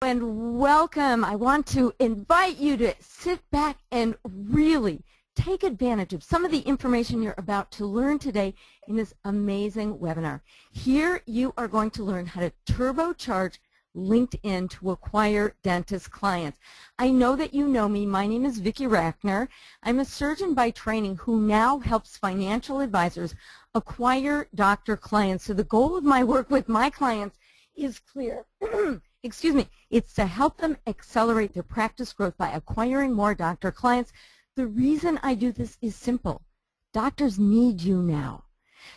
And welcome. I want to invite you to sit back and really take advantage of some of the information you're about to learn today in this amazing webinar. Here you are going to learn how to turbocharge LinkedIn to acquire dentist clients. I know that you know me. My name is Vicki Rackner. I'm a surgeon by training who now helps financial advisors acquire doctor clients. So the goal of my work with my clients is clear. Excuse me. It's to help them accelerate their practice growth by acquiring more doctor clients. The reason I do this is simple. Doctors need you now.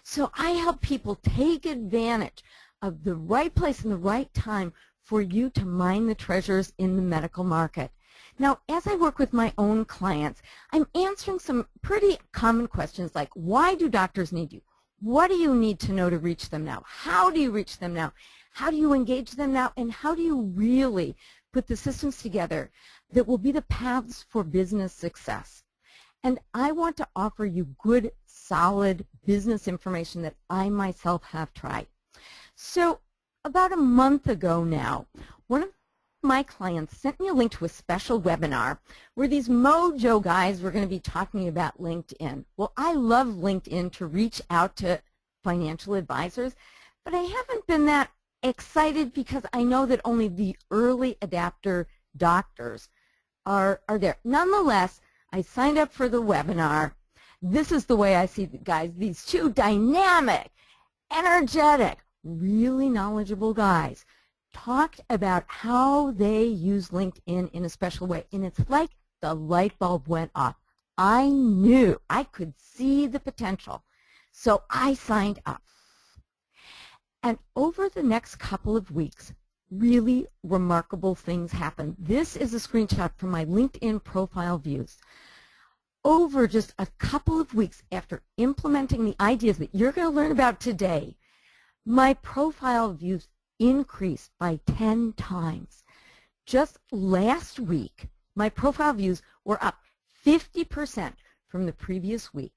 So I help people take advantage of the right place and the right time for you to mine the treasures in the medical market. Now, as I work with my own clients, I'm answering some pretty common questions like, why do doctors need you? What do you need to know to reach them now? How do you reach them now? How do you engage them now? And how do you really put the systems together that will be the paths for business success? And I want to offer you good, solid business information that I myself have tried. So about a month ago now, one of my clients sent me a link to a special webinar where these mojo guys were going to be talking about LinkedIn. Well, I love LinkedIn to reach out to financial advisors, but I haven't been that excited because I know that only the early adapter doctors are there. Nonetheless, I signed up for the webinar. This is the way I see the guys, these two dynamic, energetic, really knowledgeable guys talked about how they use LinkedIn in a special way. And it's like the light bulb went off. I knew, I could see the potential. So I signed up. And over the next couple of weeks, really remarkable things happened. This is a screenshot from my LinkedIn profile views. Over just a couple of weeks after implementing the ideas that you're going to learn about today, my profile views increased by 10 times. Just last week, my profile views were up 50% from the previous week.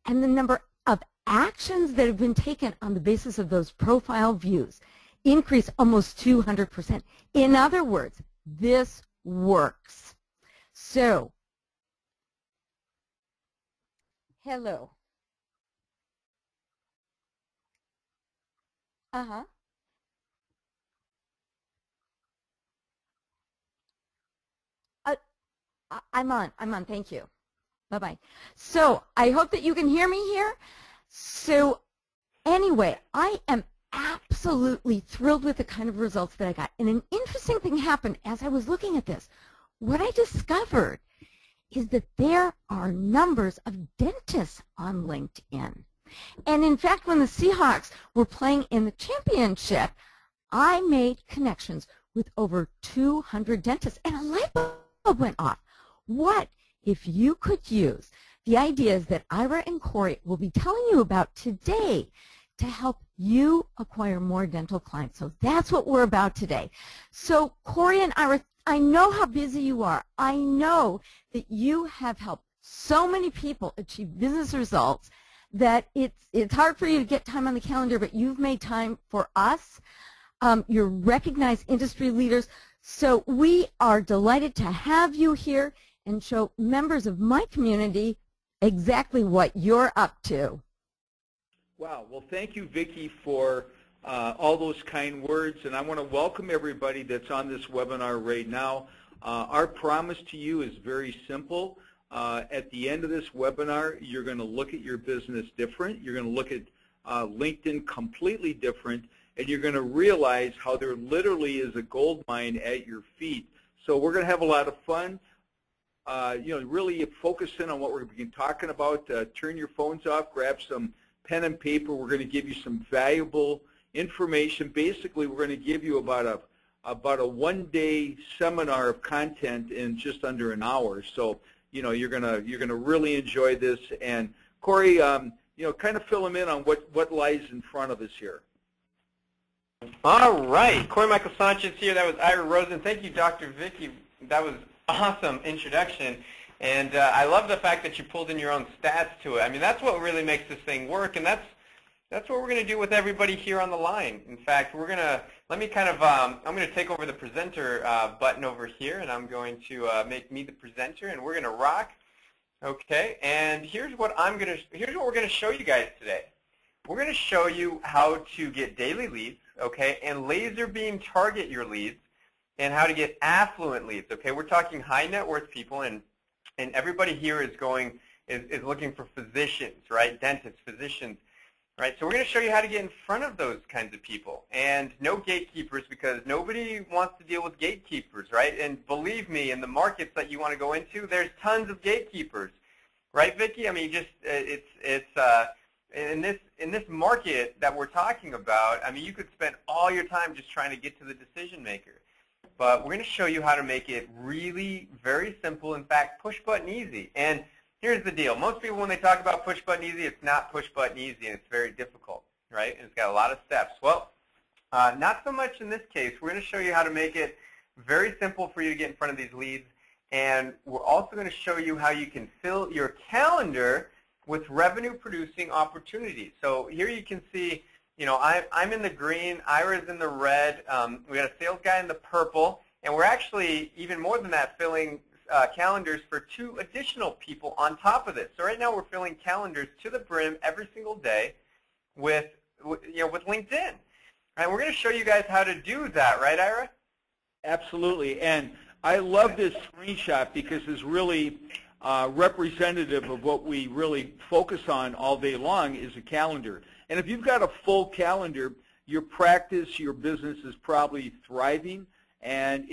And the number of actions that have been taken on the basis of those profile views increased almost 200%. In other words, this works. So, hello. I'm on, thank you. Bye-bye. So I hope that you can hear me here. So anyway, I am absolutely thrilled with the kind of results that I got. And an interesting thing happened as I was looking at this. What I discovered is that there are numbers of dentists on LinkedIn. And in fact, when the Seahawks were playing in the championship, I made connections with over 200 dentists, and a light bulb went off. What if you could use the ideas that Ira and Corey will be telling you about today to help you acquire more dental clients? So that's what we're about today. So Corey and Ira, I know how busy you are. I know that you have helped so many people achieve business results that it's hard for you to get time on the calendar, but you've made time for us. You're recognized industry leaders. So we are delighted to have you here and show members of my community exactly what you're up to. Wow. Well, thank you, Vicki, for all those kind words. And I want to welcome everybody that's on this webinar right now. Our promise to you is very simple. At the end of this webinar, you're going to look at your business different. You're going to look at LinkedIn completely different. And you're going to realize how there literally is a gold mine at your feet. So we're going to have a lot of fun. Really focus in on what we've been talking about. Turn your phones off, grab some pen and paper. We're going to give you some valuable information. Basically, we're going to give you about a one-day seminar of content in just under an hour. So you're gonna really enjoy this. And Corey, kind of fill them in on what lies in front of us here. All right, Corey Michael Sanchez here. That was Ira Rosen. Thank you, Dr. Vicki. That was awesome introduction. And I love the fact that you pulled in your own stats to it. I mean, that's what really makes this thing work, and that's what we're going to do with everybody here on the line. In fact, we're going to let me kind of, I'm going to take over the presenter button over here, and I'm going to make me the presenter, and we're going to rock. Okay, and here's what we're going to show you guys today. We're going to show you how to get daily leads, okay, and laser beam target your leads, and how to get affluent leads. Okay, we're talking high net worth people, and everybody here is looking for physicians, right? Dentists, physicians. Right, so we're going to show you how to get in front of those kinds of people, and no gatekeepers, because nobody wants to deal with gatekeepers, right? And believe me, in the markets that you want to go into, there's tons of gatekeepers, right, Vicki? I mean, just in this market that we're talking about, I mean, you could spend all your time just trying to get to the decision maker. But we're going to show you how to make it really very simple, in fact, push button easy. And here's the deal. Most people, when they talk about push button easy, it's not push button easy, and it's very difficult, right? And it's got a lot of steps. Well, not so much in this case. We're going to show you how to make it very simple for you to get in front of these leads, and we're also going to show you how you can fill your calendar with revenue-producing opportunities. So here you can see, you know, I'm in the green, Ira's in the red, we got a sales guy in the purple, and we're actually, even more than that, filling calendars for 2 additional people on top of this. So right now we're filling calendars to the brim every single day with LinkedIn. And we're going to show you guys how to do that, right, Ira? Absolutely, and I love this screenshot because it's really representative of what we really focus on all day long is a calendar. And if you've got a full calendar, your practice, your business is probably thriving. And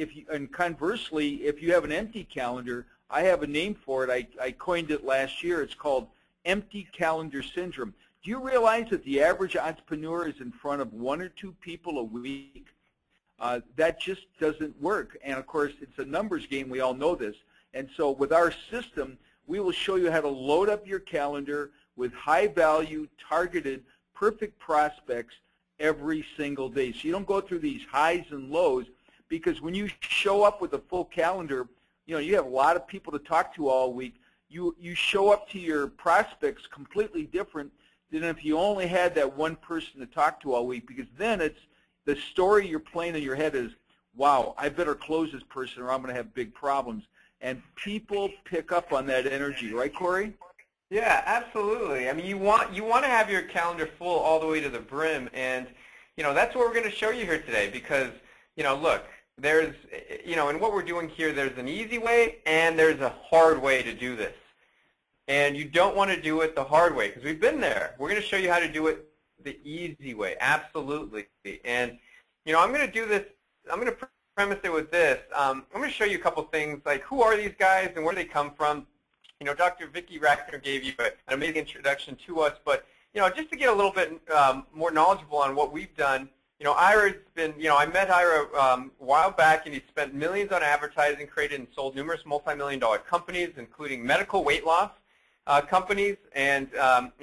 conversely, if you have an empty calendar, I have a name for it. I coined it last year. It's called empty calendar syndrome. Do you realize that the average entrepreneur is in front of 1 or 2 people a week? That just doesn't work. And of course, it's a numbers game. We all know this. And so with our system, we will show you how to load up your calendar with high value, targeted, perfect prospects every single day. So you don't go through these highs and lows, because when you show up with a full calendar, you know, you have a lot of people to talk to all week. You show up to your prospects completely different than if you only had that one person to talk to all week, because then it's the story you're playing in your head is, wow, I better close this person or I'm going to have big problems. And people pick up on that energy, right, Corey? Yeah, absolutely. I mean, you want to have your calendar full all the way to the brim, and you know, that's what we're going to show you here today, because you know, look, there's, you know, in what we're doing here, there's an easy way and there's a hard way to do this. And you don't want to do it the hard way, because we've been there. We're going to show you how to do it the easy way, absolutely. And, you know, I'm going to do this, I'm going to premise it with this. I'm going to show you a couple things, like who are these guys and where do they come from. You know, Dr. Vicki Rackner gave you an amazing introduction to us, but, you know, just to get a little bit more knowledgeable on what we've done. You know, Ira's been, you know, I met Ira a while back, and he spent millions on advertising, created and sold numerous multi-million-dollar companies, including medical weight loss companies and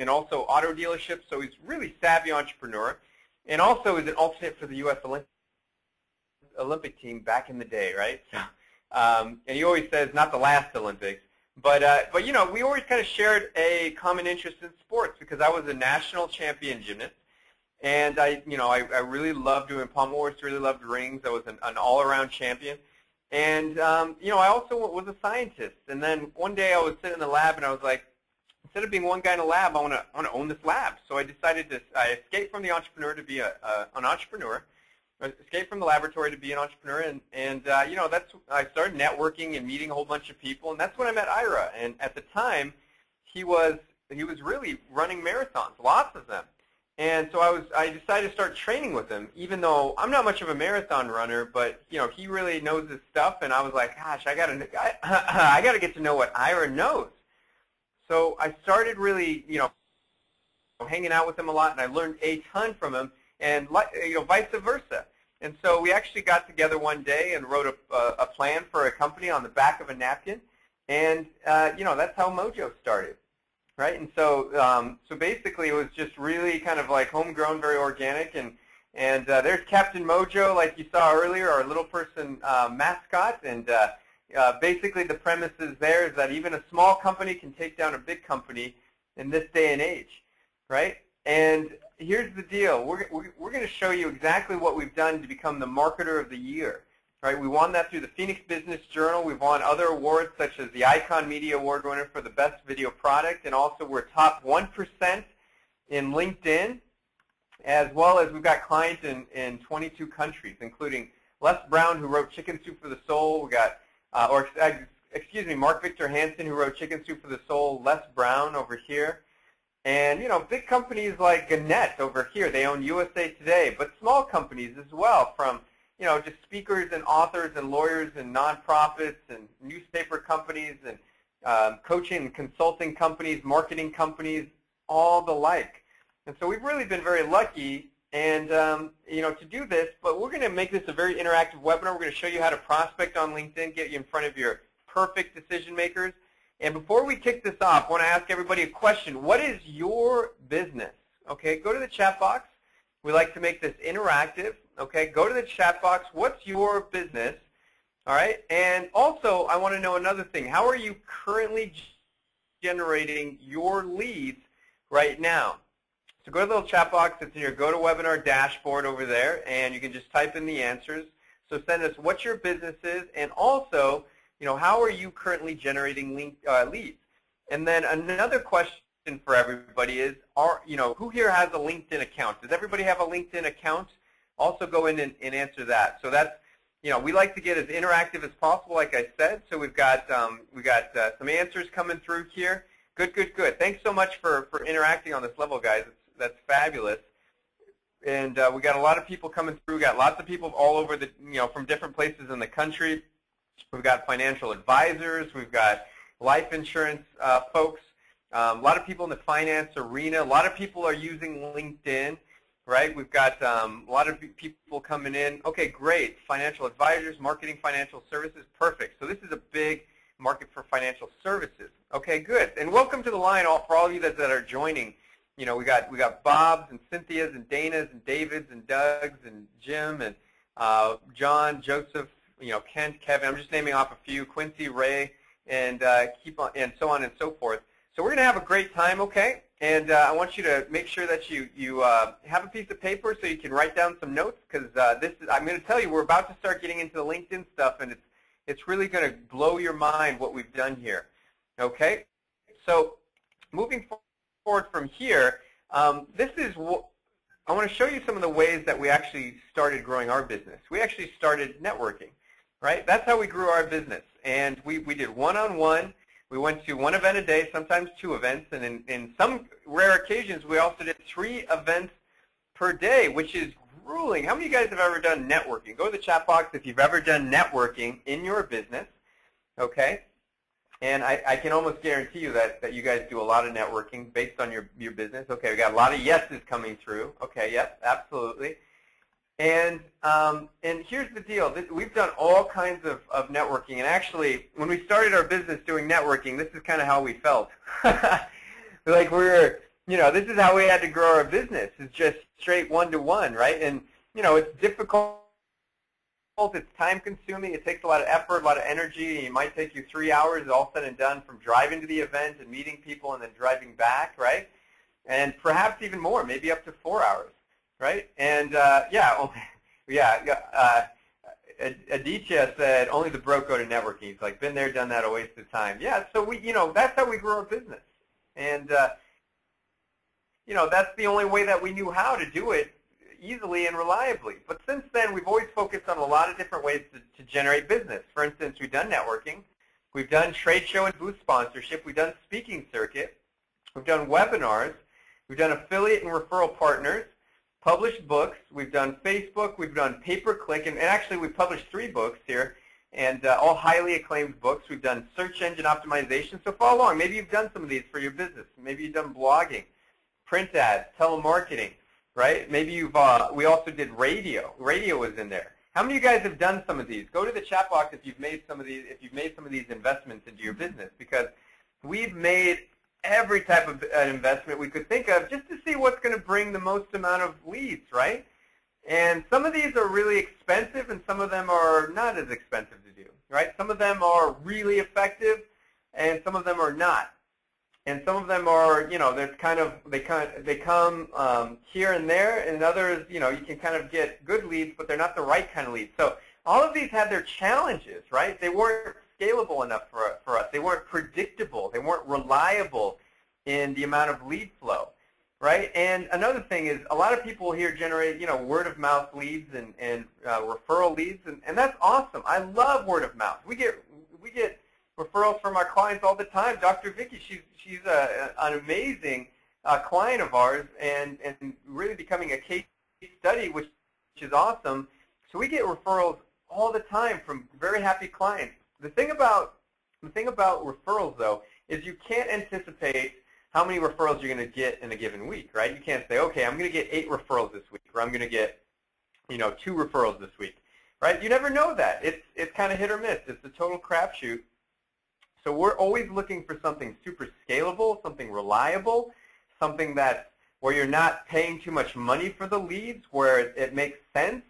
also auto dealerships. So he's a really savvy entrepreneur, and also is an alternate for the U.S. Olympic team back in the day, right? So, and he always says, not the last Olympics. But you know, we always kind of shared a common interest in sports, because I was a national champion gymnast. And I really loved doing pommel horse, really loved rings. I was an all-around champion. And, you know, I also was a scientist. And then one day I was sitting in the lab, and I was like, instead of being one guy in a lab, I want to own this lab. So I decided I escaped from the entrepreneur to be an entrepreneur. I escaped from the laboratory to be an entrepreneur. And you know, I started networking and meeting a whole bunch of people. And that's when I met Ira. And at the time, he was really running marathons, lots of them. And so I decided to start training with him, even though I'm not much of a marathon runner, but you know, he really knows his stuff. And I was like, gosh, I gotta get to know what Ira knows. So I started really, you know, hanging out with him a lot, and I learned a ton from him, and you know, vice versa. And so we actually got together one day and wrote a plan for a company on the back of a napkin, and you know, that's how Mojo started. Right, and so so basically it was just really kind of like homegrown, very organic, and there's Captain Mojo, like you saw earlier, our little person mascot, and basically the premise is there is that even a small company can take down a big company in this day and age, right? And here's the deal. We're going to show you exactly what we've done to become the Marketer of the Year. Right? We won that through the Phoenix Business Journal. We've won other awards such as the Icon Media Award winner for the best video product, and also we're top 1% in LinkedIn, as well as we've got clients in 22 countries, including Les Brown, who wrote Chicken Soup for the Soul. We got, excuse me, Mark Victor Hansen, who wrote Chicken Soup for the Soul. Les Brown over here. And, you know, big companies like Gannett over here, they own USA Today, but small companies as well, from, you know, just speakers and authors and lawyers and nonprofits and newspaper companies and coaching and consulting companies, marketing companies, all the like. And so we've really been very lucky and, you know, to do this, but we're going to make this a very interactive webinar. We're going to show you how to prospect on LinkedIn, get you in front of your perfect decision makers. And before we kick this off, I want to ask everybody a question. What is your business? Okay, go to the chat box. We like to make this interactive. Okay, go to the chat box. What's your business? All right, and also I want to know another thing. How are you currently generating your leads right now? So go to the little chat box that's in your GoToWebinar dashboard over there, and you can just type in the answers. So send us what your business is, and also, you know, how are you currently generating leads? And then another question for everybody is, you know, who here has a LinkedIn account? Does everybody have a LinkedIn account? Also go in and answer that. So that's, you know, we like to get as interactive as possible, like I said. So we've got some answers coming through here. Good, good, good. Thanks so much for interacting on this level, guys. That's fabulous. And we got a lot of people coming through. We got lots of people all over the, you know, from different places in the country. We've got financial advisors. We've got life insurance folks. A lot of people in the finance arena. A lot of people are using LinkedIn, right? We've got a lot of people coming in. Okay, great. Financial advisors, marketing financial services, perfect. So this is a big market for financial services. Okay, good. And welcome to the line, for all of you that are joining. You know, we got Bob's and Cynthia's and Dana's and David's and Doug's and Jim and John, Joseph, you know, Kent, Kevin. I'm just naming off a few. Quincy, Ray, and keep on, and so on and so forth. So we're going to have a great time, okay? And I want you to make sure that you have a piece of paper so you can write down some notes, because I'm going to tell you, we're about to start getting into the LinkedIn stuff, and it's really going to blow your mind what we've done here, okay? So moving forward from here, I want to show you some of the ways that we actually started growing our business. We actually started networking, right? That's how we grew our business, and we did one-on-one. We went to one event a day, sometimes 2 events, and in some rare occasions, we also did 3 events per day, which is grueling. How many of you guys have ever done networking? Go to the chat box if you've ever done networking in your business, okay? And I can almost guarantee you that you guys do a lot of networking based on your business. Okay, we got a lot of yeses coming through. Okay, yes, absolutely. And here's the deal. We've done all kinds of networking. And actually, when we started our business doing networking, this is kind of how we felt. Like you know, this is how we had to grow our business. It's just straight one-to-one, right? And, you know, it's difficult. It's time-consuming. It takes a lot of effort, a lot of energy. It might take you 3 hours, all said and done, from driving to the event and meeting people and then driving back, right? And perhaps even more, maybe up to 4 hours. Right? And Aditya said only the broke go to networking. He's like, been there, done that, a waste of time. Yeah, so you know, that's how we grew our business. And you know, that's the only way that we knew how to do it easily and reliably. But since then, we've always focused on a lot of different ways to generate business. For instance, we've done networking. We've done trade show and booth sponsorship. We've done speaking circuit. We've done webinars. We've done affiliate and referral partners. Published books. We've done Facebook. We've done pay-per-click, and actually we published 3 books here, and all highly acclaimed books. We've done search engine optimization. So follow along. Maybe you've done some of these for your business. Maybe you've done blogging, print ads, telemarketing, right? Maybe we also did radio. Radio was in there. How many of you guys have done some of these? Go to the chat box if you've made some of these investments into your business, because we've made every type of investment we could think of just to see what's going to bring the most amount of leads, right? And some of these are really expensive, and some of them are not as expensive to do, right? Some of them are really effective, and some of them are not. And some of them are, they come here and there, and others, you can kind of get good leads, but they're not the right kind of leads. So all of these have their challenges, right? They weren't scalable enough for us. They weren't predictable. They weren't reliable in the amount of lead flow, right? And another thing is a lot of people here generate, word of mouth leads and referral leads, and that's awesome. I love word of mouth. We get referrals from our clients all the time. Dr. Vicki, she's an amazing client of ours and really becoming a case study, which is awesome. So we get referrals all the time from very happy clients. The thing about referrals, though, is you can't anticipate how many referrals you're going to get in a given week, right? You can't say, okay, I'm going to get 8 referrals this week, or I'm going to get 2 referrals this week, right? You never know that. It's kind of hit or miss. It's a total crapshoot. So we're always looking for something super scalable, something reliable, something that's where you're not paying too much money for the leads, where it makes sense,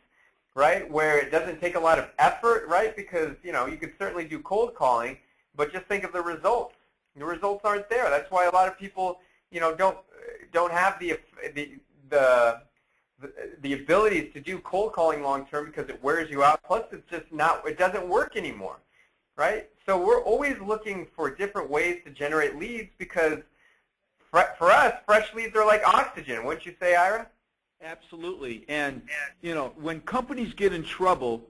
right? Where it doesn't take a lot of effort, right? Because, you could certainly do cold calling, but just think of the results. The results aren't there. That's why a lot of people, don't have the abilities to do cold calling long term because it wears you out. Plus, it doesn't work anymore. Right? So we're always looking for different ways to generate leads because for us, fresh leads are like oxygen. Wouldn't you say, Ira? Absolutely. And, when companies get in trouble,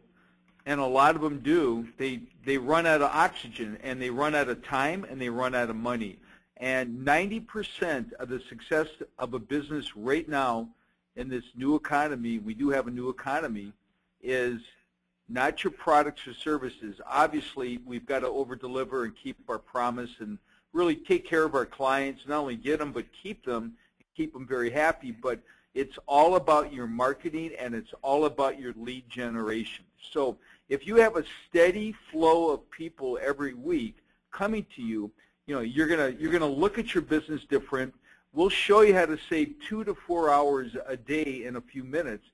and a lot of them do, they run out of oxygen, and they run out of time, and they run out of money. And 90% of the success of a business right now in this new economy, we do have a new economy, is not your products or services. Obviously, we've got to over-deliver and keep our promise and really take care of our clients, not only get them, but keep them very happy. But it's all about your marketing, and it's all about your lead generation. So if you have a steady flow of people every week coming to you, you're gonna look at your business different. We'll show you how to save 2 to 4 hours a day in a few minutes.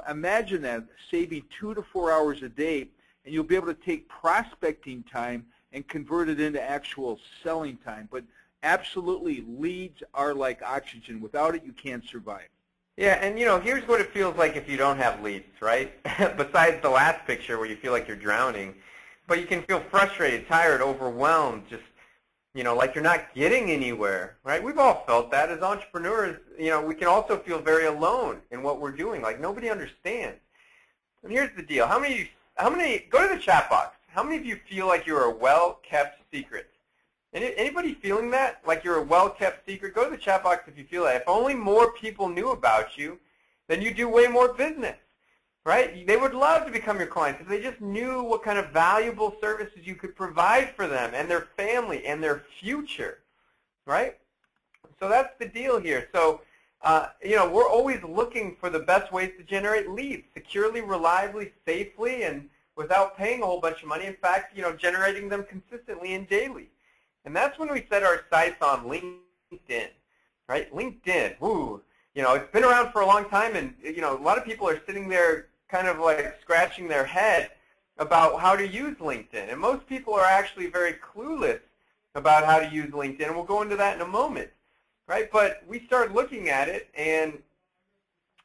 Imagine that, saving 2 to 4 hours a day, and you'll be able to take prospecting time and convert it into actual selling time. But absolutely, leads are like oxygen. Without it, you can't survive. Yeah, and here's what it feels like if you don't have leads, right? Besides the last picture where you feel like you're drowning, but you can feel frustrated, tired, overwhelmed, just like you're not getting anywhere, right? We've all felt that as entrepreneurs. We can also feel very alone in what we're doing, like nobody understands. And here's the deal: how many? Go to the chat box. How many of you feel like you're a well-kept secret? Anybody feeling that, like you're a well-kept secret? Go to the chat box if you feel that. If only more people knew about you, then you do way more business, right? They would love to become your clients if they just knew what kind of valuable services you could provide for them and their family and their future, right? So that's the deal here. So, we're always looking for the best ways to generate leads securely, reliably, safely, and without paying a whole bunch of money. In fact, generating them consistently and daily. And that's when we set our sights on LinkedIn, right? LinkedIn, woo. It's been around for a long time, and a lot of people are sitting there kind of like scratching their head about how to use LinkedIn. And most people are actually very clueless about how to use LinkedIn. We'll go into that in a moment, right? But we start looking at it, and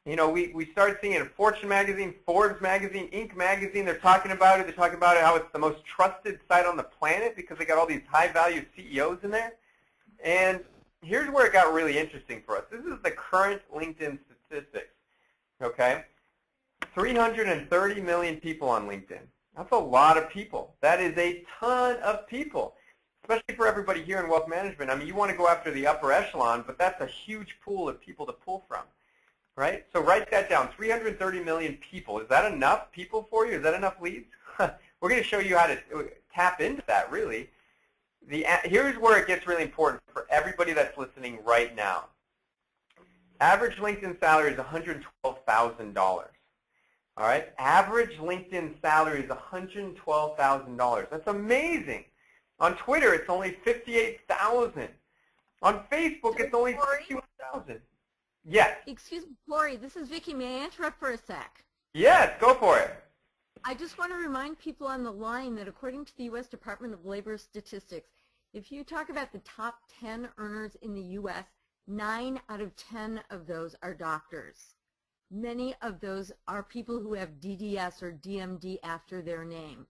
we start seeing it in Fortune magazine, Forbes magazine, Inc. magazine. They're talking about it. They're talking about how it's the most trusted site on the planet because they got all these high-value CEOs in there. And here's where it got really interesting for us. This is the current LinkedIn statistics, okay? 330 million people on LinkedIn. That's a lot of people. That is a ton of people, especially for everybody here in wealth management. I mean, you want to go after the upper echelon, but that's a huge pool of people to pull from, right? So write that down, 330 million people. Is that enough people for you? Is that enough leads? We're going to show you how to tap into that, really. Here's where it gets really important for everybody that's listening right now. Average LinkedIn salary is $112,000. All right, average LinkedIn salary is $112,000. That's amazing. On Twitter, it's only $58,000. On Facebook, it's only $61,000. Yes. Excuse me, Corey, this is Vicki. May I interrupt for a sec? Yes, go for it. I just want to remind people on the line that according to the U.S. Department of Labor statistics, If you talk about the top 10 earners in the U.S., 9 out of 10 of those are doctors. Many of those are people who have DDS or DMD after their name.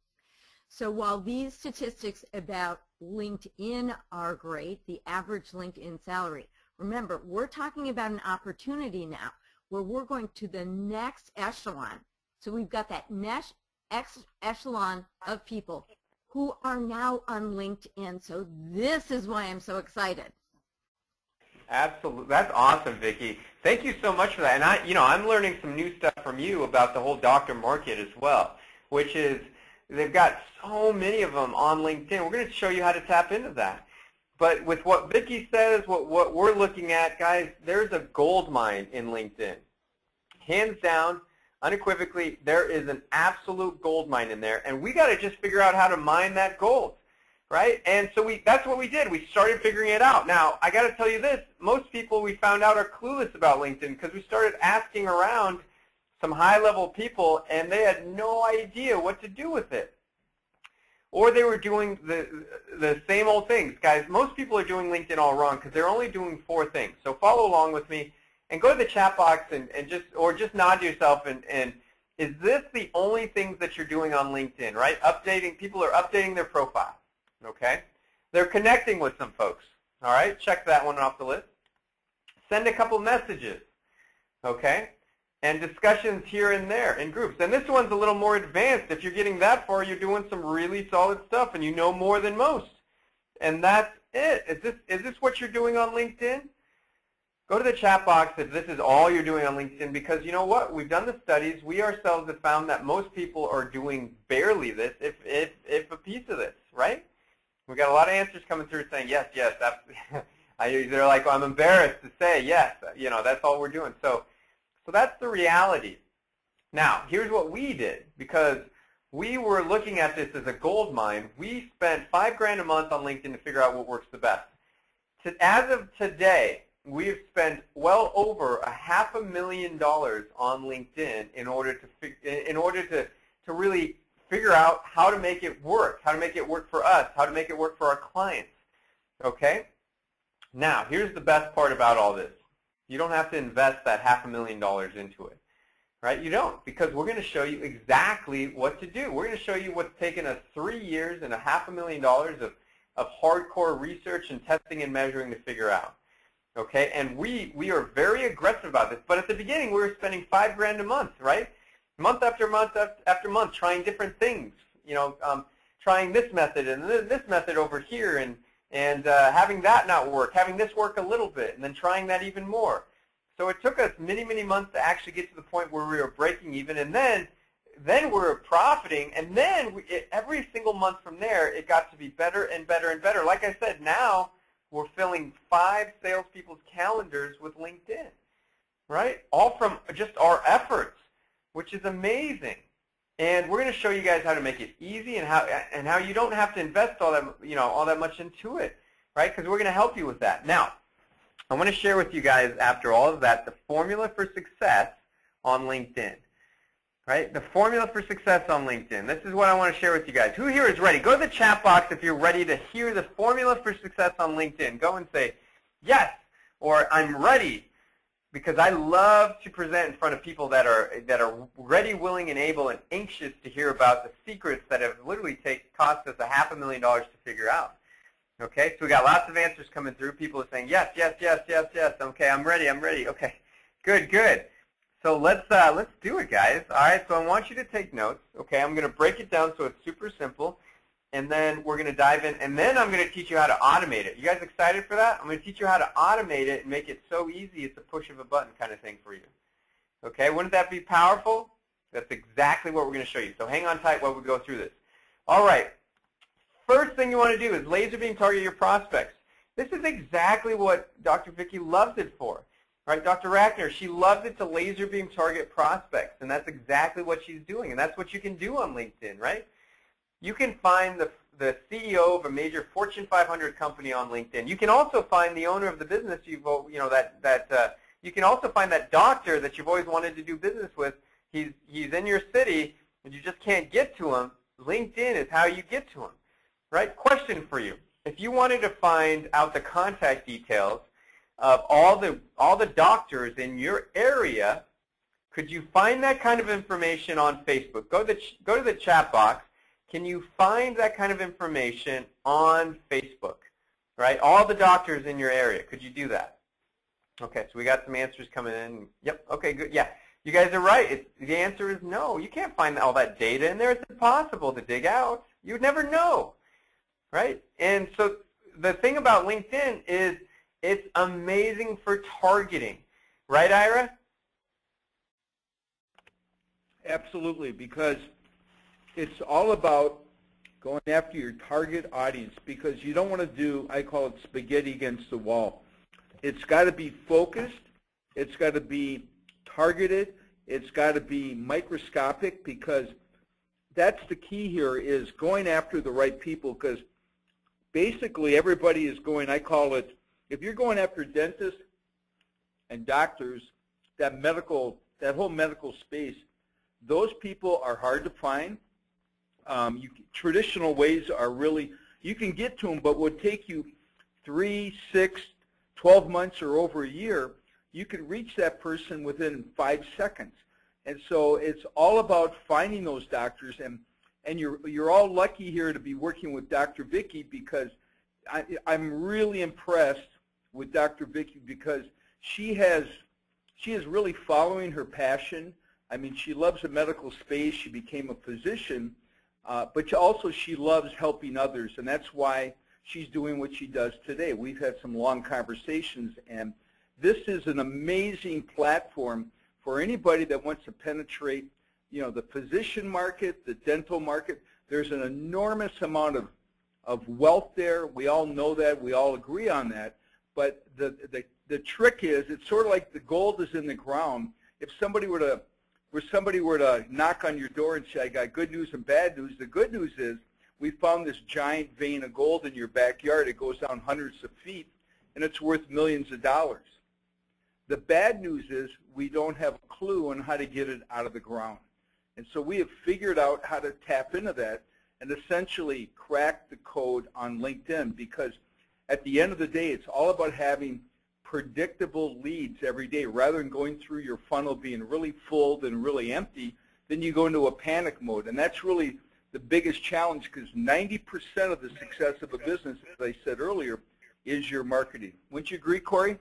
So while these statistics about LinkedIn are great, the average LinkedIn salary, remember, we're talking about an opportunity now where we're going to the next echelon. So we've got that next echelon of people who are now on LinkedIn. So this is why I'm so excited. Absolutely. That's awesome, Vicki. Thank you so much for that. And I'm learning some new stuff from you about the whole doctor market as well, which is they've got so many of them on LinkedIn. We're going to show you how to tap into that. But with what Vicki says, what we're looking at, guys, there's a gold mine in LinkedIn. Hands down, unequivocally, there is an absolute gold mine in there, and we got to just figure out how to mine that gold. Right? And so that's what we did. We started figuring it out. Now, I got to tell you this. Most people we found out are clueless about LinkedIn because we started asking around some high-level people, and they had no idea what to do with it. Or they were doing the same old things. Guys, most people are doing LinkedIn all wrong because they're only doing 4 things. So follow along with me and go to the chat box and just nod to yourself and is this the only things that you're doing on LinkedIn, right? People are updating their profile. Okay? They're connecting with some folks. All right? Check that one off the list. Send a couple messages. Okay? And discussions here and there in groups. And this one's a little more advanced. If you're getting that far, you're doing some really solid stuff and you know more than most. And that's it. Is this what you're doing on LinkedIn? Go to the chat box if this is all you're doing on LinkedIn, because you know what? We've done the studies. We ourselves have found that most people are doing barely this, if a piece of this, right? We got a lot of answers coming through saying yes, yes. They're like, well, I'm embarrassed to say yes. You know, that's all we're doing. So that's the reality. Now, here's what we did, because we were looking at this as a gold mine. We spent $5,000 a month on LinkedIn to figure out what works the best. As of today, we've spent well over $500,000 on LinkedIn in order to really figure out how to make it work for us, how to make it work for our clients. Okay? Now, here's the best part about all this. You don't have to invest that $500,000 into it. Right? You don't, because we're going to show you exactly what to do. We're going to show you what's taken us 3 years and $500,000 of hardcore research and testing and measuring to figure out. Okay? And we are very aggressive about this. But at the beginning, we were spending $5,000 a month, right? Month after month after month, trying different things. You know, trying this method and this method over here, and having that not work, having this work a little bit, and then trying that even more. So it took us many, many months to actually get to the point where we were breaking even, and then we were profiting, and then every single month from there, it got to be better and better and better. Like I said, now we're filling 5 salespeople's calendars with LinkedIn, right? All from just our efforts, which is amazing. And we're going to show you guys how to make it easy and how you don't have to invest all that much into it, right? Because we're going to help you with that. Now, I want to share with you guys, after all of that, the formula for success on LinkedIn, right? The formula for success on LinkedIn. This is what I want to share with you guys. Who here is ready? Go to the chat box if you're ready to hear the formula for success on LinkedIn. Go and say, yes, or I'm ready. Because I love to present in front of people that are ready, willing, and able, and anxious to hear about the secrets that have literally cost us $500,000 to figure out. Okay, so we got lots of answers coming through. People are saying yes, yes, yes, yes, yes. Okay, I'm ready. I'm ready. Okay, good, good. So let's do it, guys. All right. So I want you to take notes. Okay, I'm going to break it down so it's super simple. And then we're going to dive in, and then I'm going to teach you how to automate it. You guys excited for that? I'm going to teach you how to automate it and make it so easy it's a push of a button kind of thing for you. Okay, wouldn't that be powerful? That's exactly what we're going to show you. So hang on tight while we go through this. All right, first thing you want to do is laser beam target your prospects. This is exactly what Dr. Vicki loves it for. Right, Dr. Rackner, she loves it to laser beam target prospects, and that's exactly what she's doing, and that's what you can do on LinkedIn, right? You can find the CEO of a major Fortune 500 company on LinkedIn. You can also find the owner of the business you can also find that doctor that you've always wanted to do business with. He's in your city, and you just can't get to him. LinkedIn is how you get to him, right? Question for you: if you wanted to find out the contact details of all the doctors in your area, could you find that kind of information on Facebook? Go to the chat box. Can you find that kind of information on Facebook? Right? All the doctors in your area. Could you do that? Okay, so we got some answers coming in. Yep, okay, good. Yeah, you guys are right. The answer is no. You can't find all that data in there. It's impossible to dig out. You would never know. Right? And so the thing about LinkedIn is it's amazing for targeting. Right, Ira? Absolutely, because it's all about going after your target audience, because you don't want to do, I call it spaghetti against the wall. It's got to be focused. It's got to be targeted. It's got to be microscopic, because that's the key here, is going after the right people, because basically everybody is going, I call it, if you're going after dentists and doctors, that whole medical space, those people are hard to find. Traditional ways are really, you can get to them, but would take you 3, 6, 12 months or over a year. You can reach that person within 5 seconds. And so it's all about finding those doctors, and you're all lucky here to be working with Dr. Vicki, because I'm really impressed with Dr. Vicki, because she is really following her passion. I mean, she loves the medical space. She became a physician, but also she loves helping others, and that's why she's doing what she does today. We've had some long conversations, and this is an amazing platform for anybody that wants to penetrate, the physician market, the dental market. There's an enormous amount of wealth there. We all know that. We all agree on that. But the trick is, it's sort of like the gold is in the ground. If somebody were to knock on your door and say, I got good news and bad news, the good news is we found this giant vein of gold in your backyard. It goes down hundreds of feet, and it's worth millions of dollars. The bad news is we don't have a clue on how to get it out of the ground. And so we have figured out how to tap into that and essentially crack the code on LinkedIn, because at the end of the day, it's all about having predictable leads every day. Rather than going through your funnel being really full and really empty, then you go into a panic mode. And that's really the biggest challenge, because 90% of the success of a business, as I said earlier, is your marketing. Wouldn't you agree, Corey?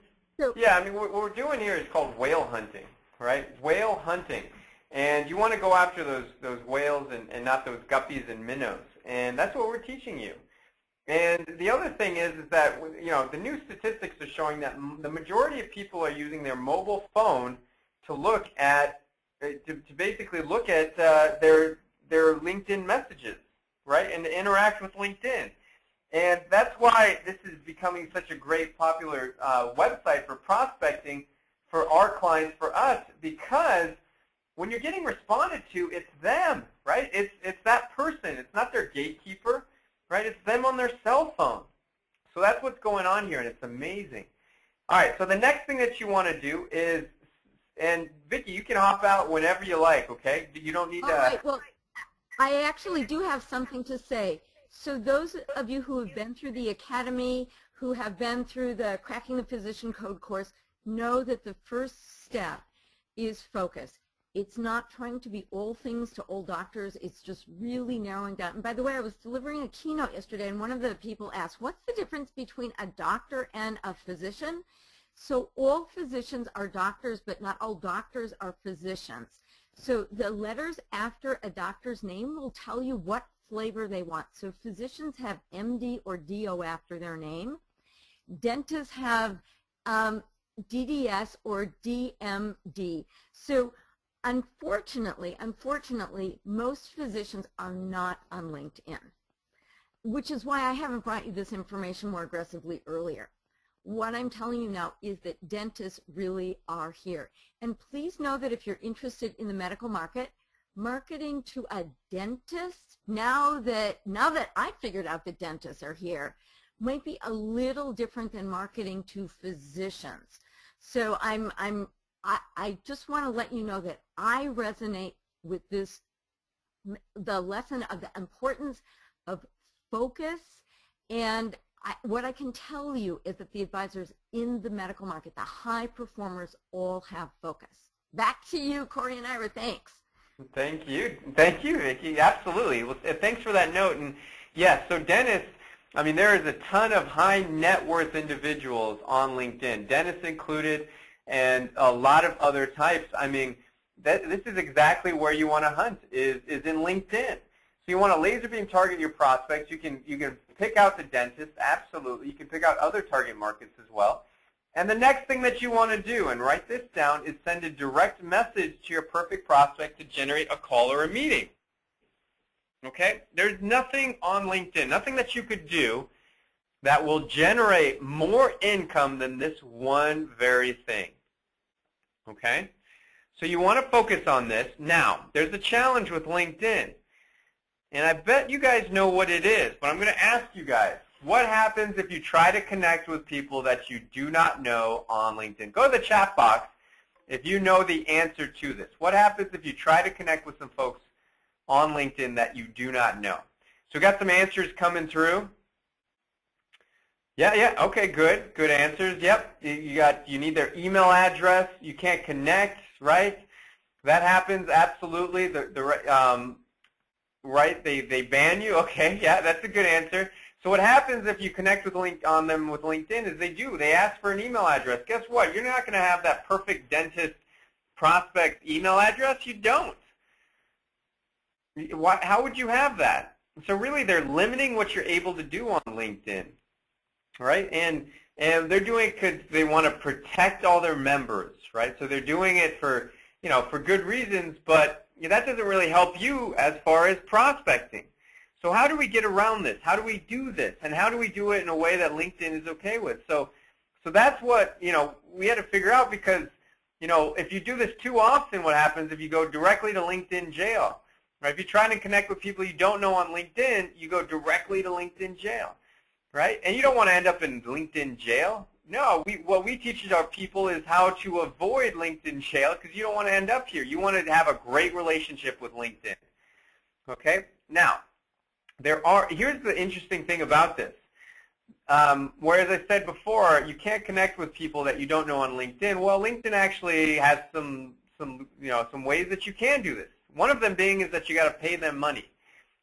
Yeah, I mean, what we're doing here is called whale hunting, right? Whale hunting. And you want to go after those whales and not those guppies and minnows. And that's what we're teaching you. And the other thing is that, the new statistics are showing that the majority of people are using their mobile phone to look at, to basically look at their LinkedIn messages, right, and to interact with LinkedIn. And that's why this is becoming such a great popular website for prospecting for our clients, for us, because when you're getting responded to, it's them, right? It's that person. It's not their gatekeeper, right? It's them on their cell phone. So that's what's going on here, and it's amazing. All right, so the next thing that you want to do is, and Vicki, you can hop out whenever you like, okay? You don't need to. All right, well, I actually do have something to say. So those of you who have been through the academy, who have been through the Cracking the Physician Code course, know that the first step is focus. It's not trying to be all things to all doctors. It's just really narrowing down. And by the way, I was delivering a keynote yesterday, and one of the people asked, what's the difference between a doctor and a physician? So all physicians are doctors, but not all doctors are physicians. So the letters after a doctor's name will tell you what flavor they want. So physicians have MD or DO after their name. Dentists have DDS or DMD. So unfortunately, most physicians are not on LinkedIn, which is why I haven't brought you this information more aggressively earlier. What I'm telling you now is that dentists really are here. And please know that if you're interested in the medical market, marketing to a dentist, now that I figured out that dentists are here, might be a little different than marketing to physicians. So I just want to let you know that I resonate with this, the lesson of the importance of focus, and What I can tell you is that the advisors in the medical market, the high performers, all have focus. Back to you, Corey and Ira. Thanks. Thank you, Vicki. Absolutely. Well, thanks for that note. And yes, so dentists, I mean, there is a ton of high net worth individuals on LinkedIn, dentists included, and a lot of other types. I mean, this is exactly where you want to hunt, is in LinkedIn. So you want to laser beam target your prospects. You can pick out the dentist, absolutely. You can pick out other target markets as well. And the next thing that you want to do, and write this down, is send a direct message to your perfect prospect to generate a call or a meeting. Okay? There's nothing on LinkedIn, nothing that you could do that will generate more income than this one very thing. Okay? So you want to focus on this. Now, there's a challenge with LinkedIn. And I bet you guys know what it is, but I'm going to ask you guys, what happens if you try to connect with people that you do not know on LinkedIn? Go to the chat box if you know the answer to this. What happens if you try to connect with some folks on LinkedIn that you do not know? So we got some answers coming through. Yeah, okay, good answers. Yep, you need their email address. You can't connect, right? That happens absolutely. Right, they ban you. Okay, yeah, that's a good answer. So what happens if you connect with them with LinkedIn is they ask for an email address. Guess what? You're not going to have that perfect dentist prospect email address. You don't. How would you have that? So really, they're limiting what you're able to do on LinkedIn, right? And they're doing it because they want to protect all their members, right? So they're doing it for good reasons, but that doesn't really help you as far as prospecting. So how do we get around this? How do we do this? And how do we do it in a way that LinkedIn is okay with? So that's what, we had to figure out, because, if you do this too often, what happens if you go directly to LinkedIn jail? Right? If you're trying to connect with people you don't know on LinkedIn, you go directly to LinkedIn jail, right? And you don't want to end up in LinkedIn jail. No, what we teach our people is how to avoid LinkedIn jail, because you don't want to end up here. You want to have a great relationship with LinkedIn. Okay? Now, here's the interesting thing about this. Whereas I said before, you can't connect with people that you don't know on LinkedIn. Well, LinkedIn actually has some ways that you can do this. One of them being is that you got to pay them money,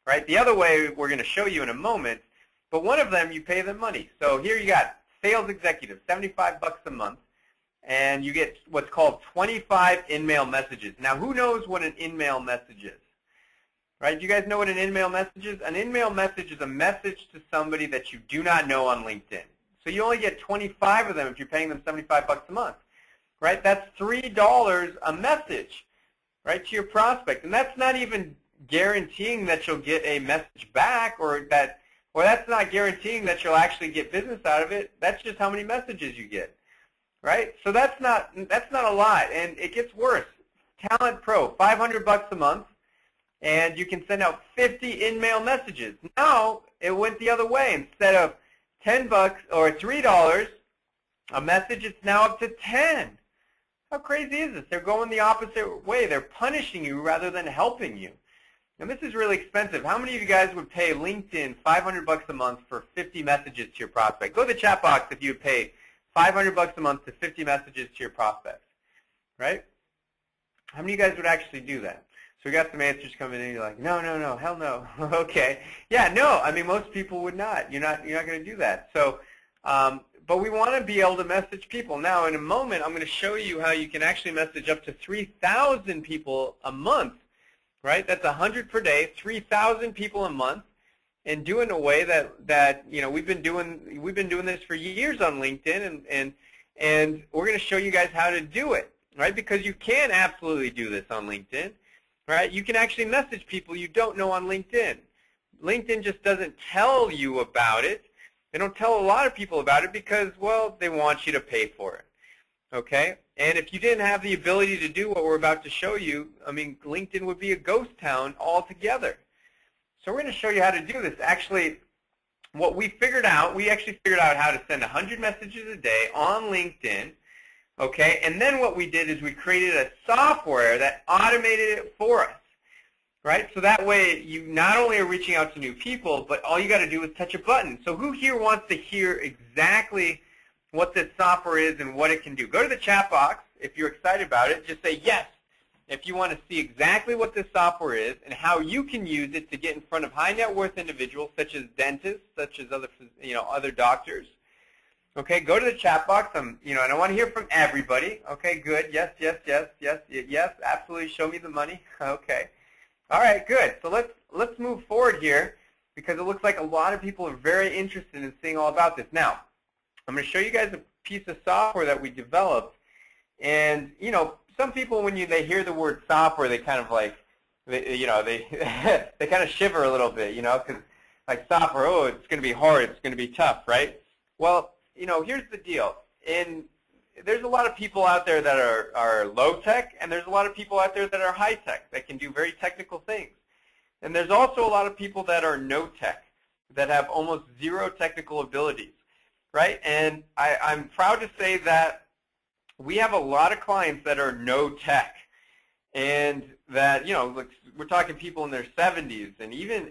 right? The other way we're going to show you in a moment, but one of them you pay them money. So here you got sales executive, $75 a month, and you get what's called 25 in-mail messages. Now, who knows what an in-mail message is? Right? Do you guys know what an in-mail message is? An in-mail message is a message to somebody that you do not know on LinkedIn. So you only get 25 of them if you're paying them $75 a month. Right? That's $3 a message, right, to your prospect. And that's not even guaranteeing that you'll get a message back, or that's not guaranteeing that you'll actually get business out of it. That's just how many messages you get. Right? So that's not a lot. And it gets worse. Talent Pro, $500 a month. And you can send out 50 in-mail messages. Now, it went the other way. Instead of $10 or $3 a message, it's now up to 10. How crazy is this? They're going the opposite way. They're punishing you rather than helping you. And this is really expensive. How many of you guys would pay LinkedIn $500 a month for 50 messages to your prospect? Go to the chat box if you would pay $500 a month to 50 messages to your prospects, right? How many of you guys would actually do that? So we got some answers coming in. You're like, no, hell no. Okay. Yeah, no. I mean, most people would not. You're not going to do that. So, but we want to be able to message people. Now, in a moment, I'm going to show you how you can actually message up to 3,000 people a month. Right? That's 100 per day, 3,000 people a month, and do it in a way that we've been doing this for years on LinkedIn, and we're going to show you guys how to do it. Right? Because you can absolutely do this on LinkedIn. Right? You can actually message people you don't know on LinkedIn. LinkedIn just doesn't tell you about it. They don't tell a lot of people about it because, well, they want you to pay for it. Okay? And if you didn't have the ability to do what we're about to show you, I mean, LinkedIn would be a ghost town altogether. So we're going to show you how to do this. Actually, what we figured out, we actually figured out how to send 100 messages a day on LinkedIn. Okay, and then what we did is we created a software that automated it for us. right? So that way you not only are reaching out to new people, but all you got to do is touch a button. So who here wants to hear exactly what this software is and what it can do? Go to the chat box if you're excited about it. Just say yes if you want to see exactly what this software is and how you can use it to get in front of high net worth individuals such as dentists, such as other doctors. Okay, go to the chat box. And I want to hear from everybody. Okay, good. Yes, yes, yes, yes, yes. Absolutely. Show me the money. Okay. All right, good. So let's move forward here because it looks like a lot of people are very interested in seeing all about this. Now, I'm going to show you guys a piece of software that we developed, and some people when they hear the word software, they kind of like they they kind of shiver a little bit, because like software, oh, it's going to be hard, it's going to be tough, right? Well, here's the deal. There's a lot of people out there that are low-tech, and there's a lot of people out there that are high-tech, that can do very technical things. And there's also a lot of people that are no-tech, that have almost zero technical abilities, right? And I'm proud to say that we have a lot of clients that are no-tech, and that, we're talking people in their 70s and even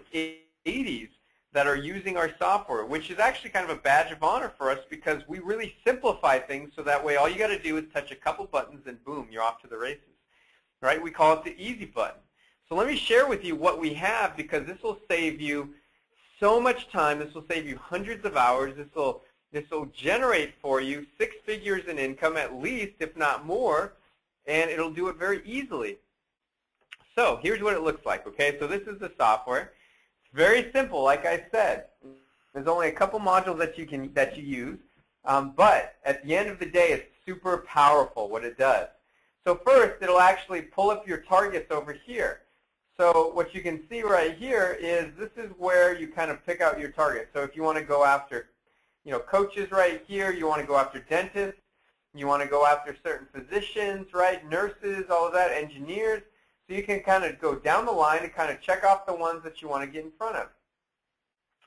80s that are using our software, which is actually kind of a badge of honor for us because we really simplify things so that way all you got to do is touch a couple buttons and boom, you're off to the races, right? We call it the easy button. So let me share with you what we have because this will save you so much time. This will save you hundreds of hours. This will generate for you 6 figures in income at least, if not more, and it'll do it very easily. So here's what it looks like, okay? So this is the software. Very simple, like I said. There's only a couple modules that you use, but at the end of the day, it's super powerful what it does. So first, it'll actually pull up your targets over here. So what you can see right here is this is where you kind of pick out your target. So if you want to go after, coaches right here, you want to go after dentists, you want to go after certain physicians, right, nurses, all of that, engineers. So you can kind of go down the line and kind of check off the ones that you want to get in front of.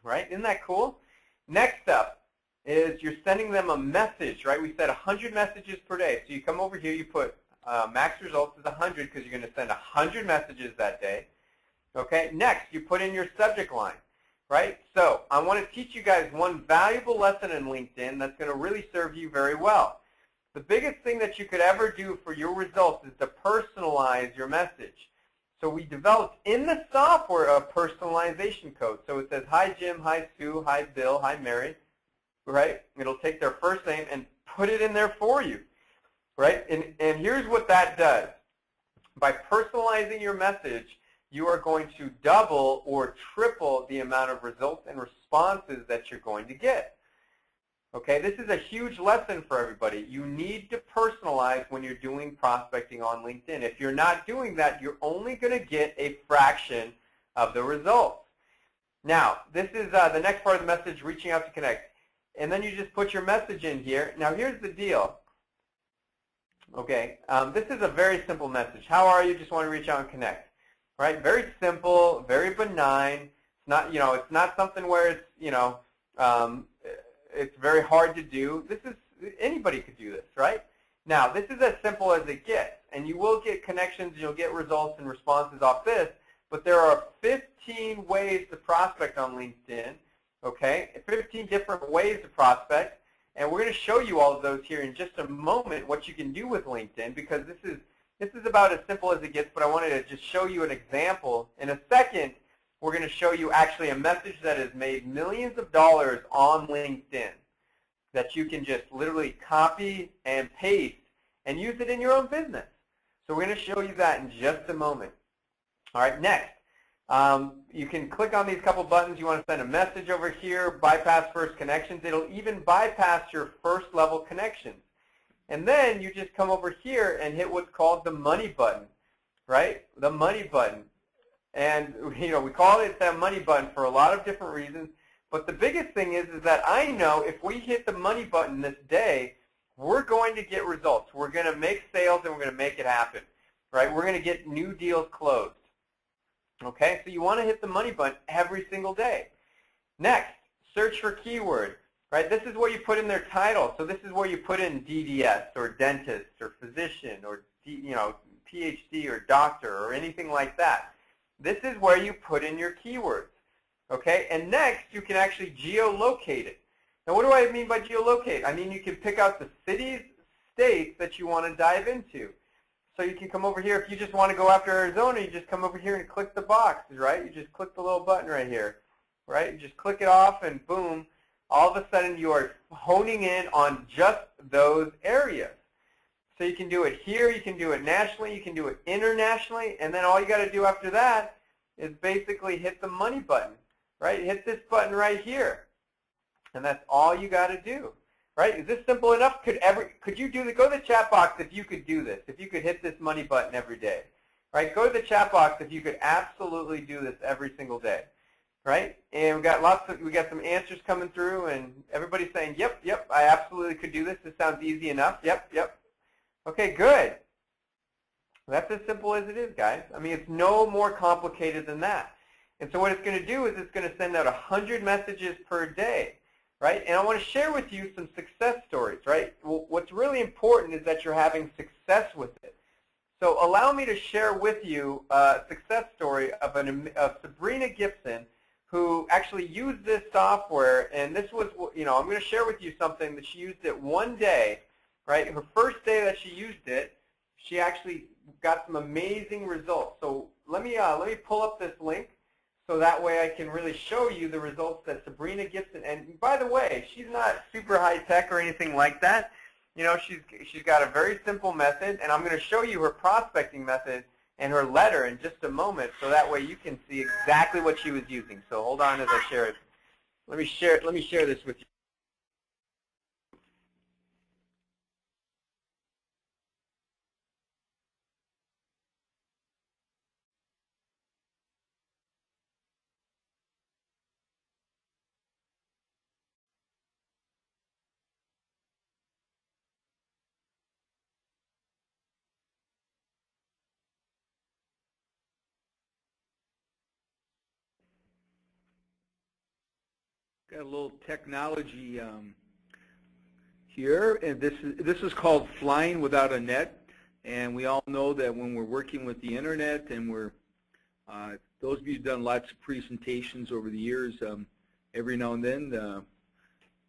Right? Isn't that cool? Next up is you're sending them a message, right? We said 100 messages per day. So you come over here, you put max results is 100 because you're going to send 100 messages that day. Okay? Next, you put in your subject line, right? So I want to teach you guys one valuable lesson in LinkedIn that's going to really serve you very well. The biggest thing that you could ever do for your results is to personalize your message. So we developed in the software a personalization code. So it says, hi Jim, hi Sue, hi Bill, hi Mary, right? It'll take their first name and put it in there for you, right? And here's what that does. By personalizing your message, you are going to double or triple the amount of results and responses that you're going to get. Okay, this is a huge lesson for everybody. You need to personalize when you're doing prospecting on LinkedIn. If you're not doing that, you're only going to get a fraction of the results. Now, this is the next part of the message, reaching out to connect. And then you just put your message in here. Now, here's the deal. Okay, this is a very simple message. How are you? Just want to reach out and connect. Right? Very simple, very benign. It's not, it's not something where it's, it's very hard to do. Anybody could do this, right? Now, this is as simple as it gets, and you will get connections, you'll get results and responses off this, but there are 15 ways to prospect on LinkedIn, okay? 15 different ways to prospect, and we're going to show you all of those here in just a moment, what you can do with LinkedIn, because this is about as simple as it gets, but I wanted to just show you an example. In a second, we're going to show you actually a message that has made millions of dollars on LinkedIn that you can just literally copy and paste and use it in your own business. So we're going to show you that in just a moment. All right, next, you can click on these couple buttons. You want to send a message over here, bypass first connections. It'll even bypass your first level connections. And then you just come over here and hit what's called the money button, right? The money button. And we call it that money button for a lot of different reasons. But the biggest thing is that I know if we hit the money button this day, we're going to get results. We're going to make sales and we're going to make it happen, right? We're going to get new deals closed. Okay, so you want to hit the money button every single day. Next, search for keyword, right? This is where you put in their title. So this is where you put in DDS or dentist or physician or PhD or doctor or anything like that. This is where you put in your keywords. Okay, and next you can actually geolocate it. Now what do I mean by geolocate? I mean you can pick out the cities, states that you want to dive into. So you can come over here, if you just want to go after Arizona, you just come over here and click the boxes, right? You just click the little button right here, right? You just click it off and boom, all of a sudden you are honing in on just those areas. So you can do it here, you can do it nationally, you can do it internationally, and then all you got to do after that is basically hit the money button, right? Hit this button right here, and that's all you got to do, right? Is this simple enough? Could you do the, go to the chat box if you could do this, if you could hit this money button every day, right? Go to the chat box if you could absolutely do this every single day, right? And we got some answers coming through, and everybody's saying, yep, yep, I absolutely could do this. This sounds easy enough. Yep, yep. Okay, good. That's as simple as it is, guys. I mean, it's no more complicated than that. And so what it's going to do is it's going to send out 100 messages per day, right? And I want to share with you some success stories, right? Well, what's really important is that you're having success with it. So allow me to share with you a success story of Sabrina Gibson, who actually used this software. And this was, you know, I'm going to share with you something that she used it one day. Right, her first day that she used it, she actually got some amazing results. So let me pull up this link, so that way I can really show you the results that Sabrina Gibson. And by the way, she's not super high tech or anything like that. You know, she's got a very simple method, and I'm going to show you her prospecting method and her letter in just a moment, so that way you can see exactly what she was using. So hold on as I share it. Let me share this with you. Got a little technology here, and this is called flying without a net. And we all know that when we're working with the internet, and those of you who've done lots of presentations over the years, every now and then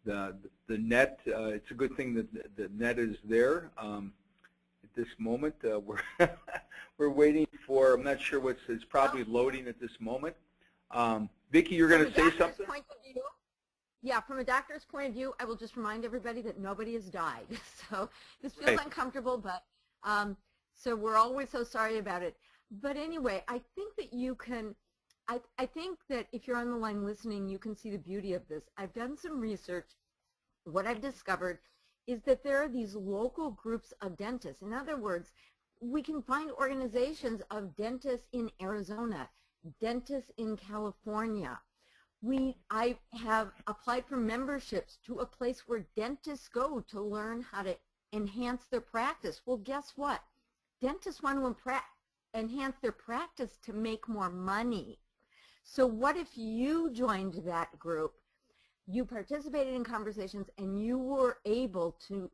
the net, it's a good thing that the net is there. At this moment, we're waiting for, I'm not sure it's probably loading at this moment. Vicki, you're going to say something? Yeah, from a doctor's point of view, I will just remind everybody that nobody has died. So this feels uncomfortable, but so we're always so sorry about it. But anyway, I think that you can, I think that if you're on the line listening, you can see the beauty of this. I've done some research. What I've discovered is that there are these local groups of dentists. In other words, we can find organizations of dentists in Arizona, dentists in California. I have applied for memberships to a place where dentists go to learn how to enhance their practice. Well, guess what? Dentists want to enhance their practice to make more money. So what if you joined that group, you participated in conversations, and you were able to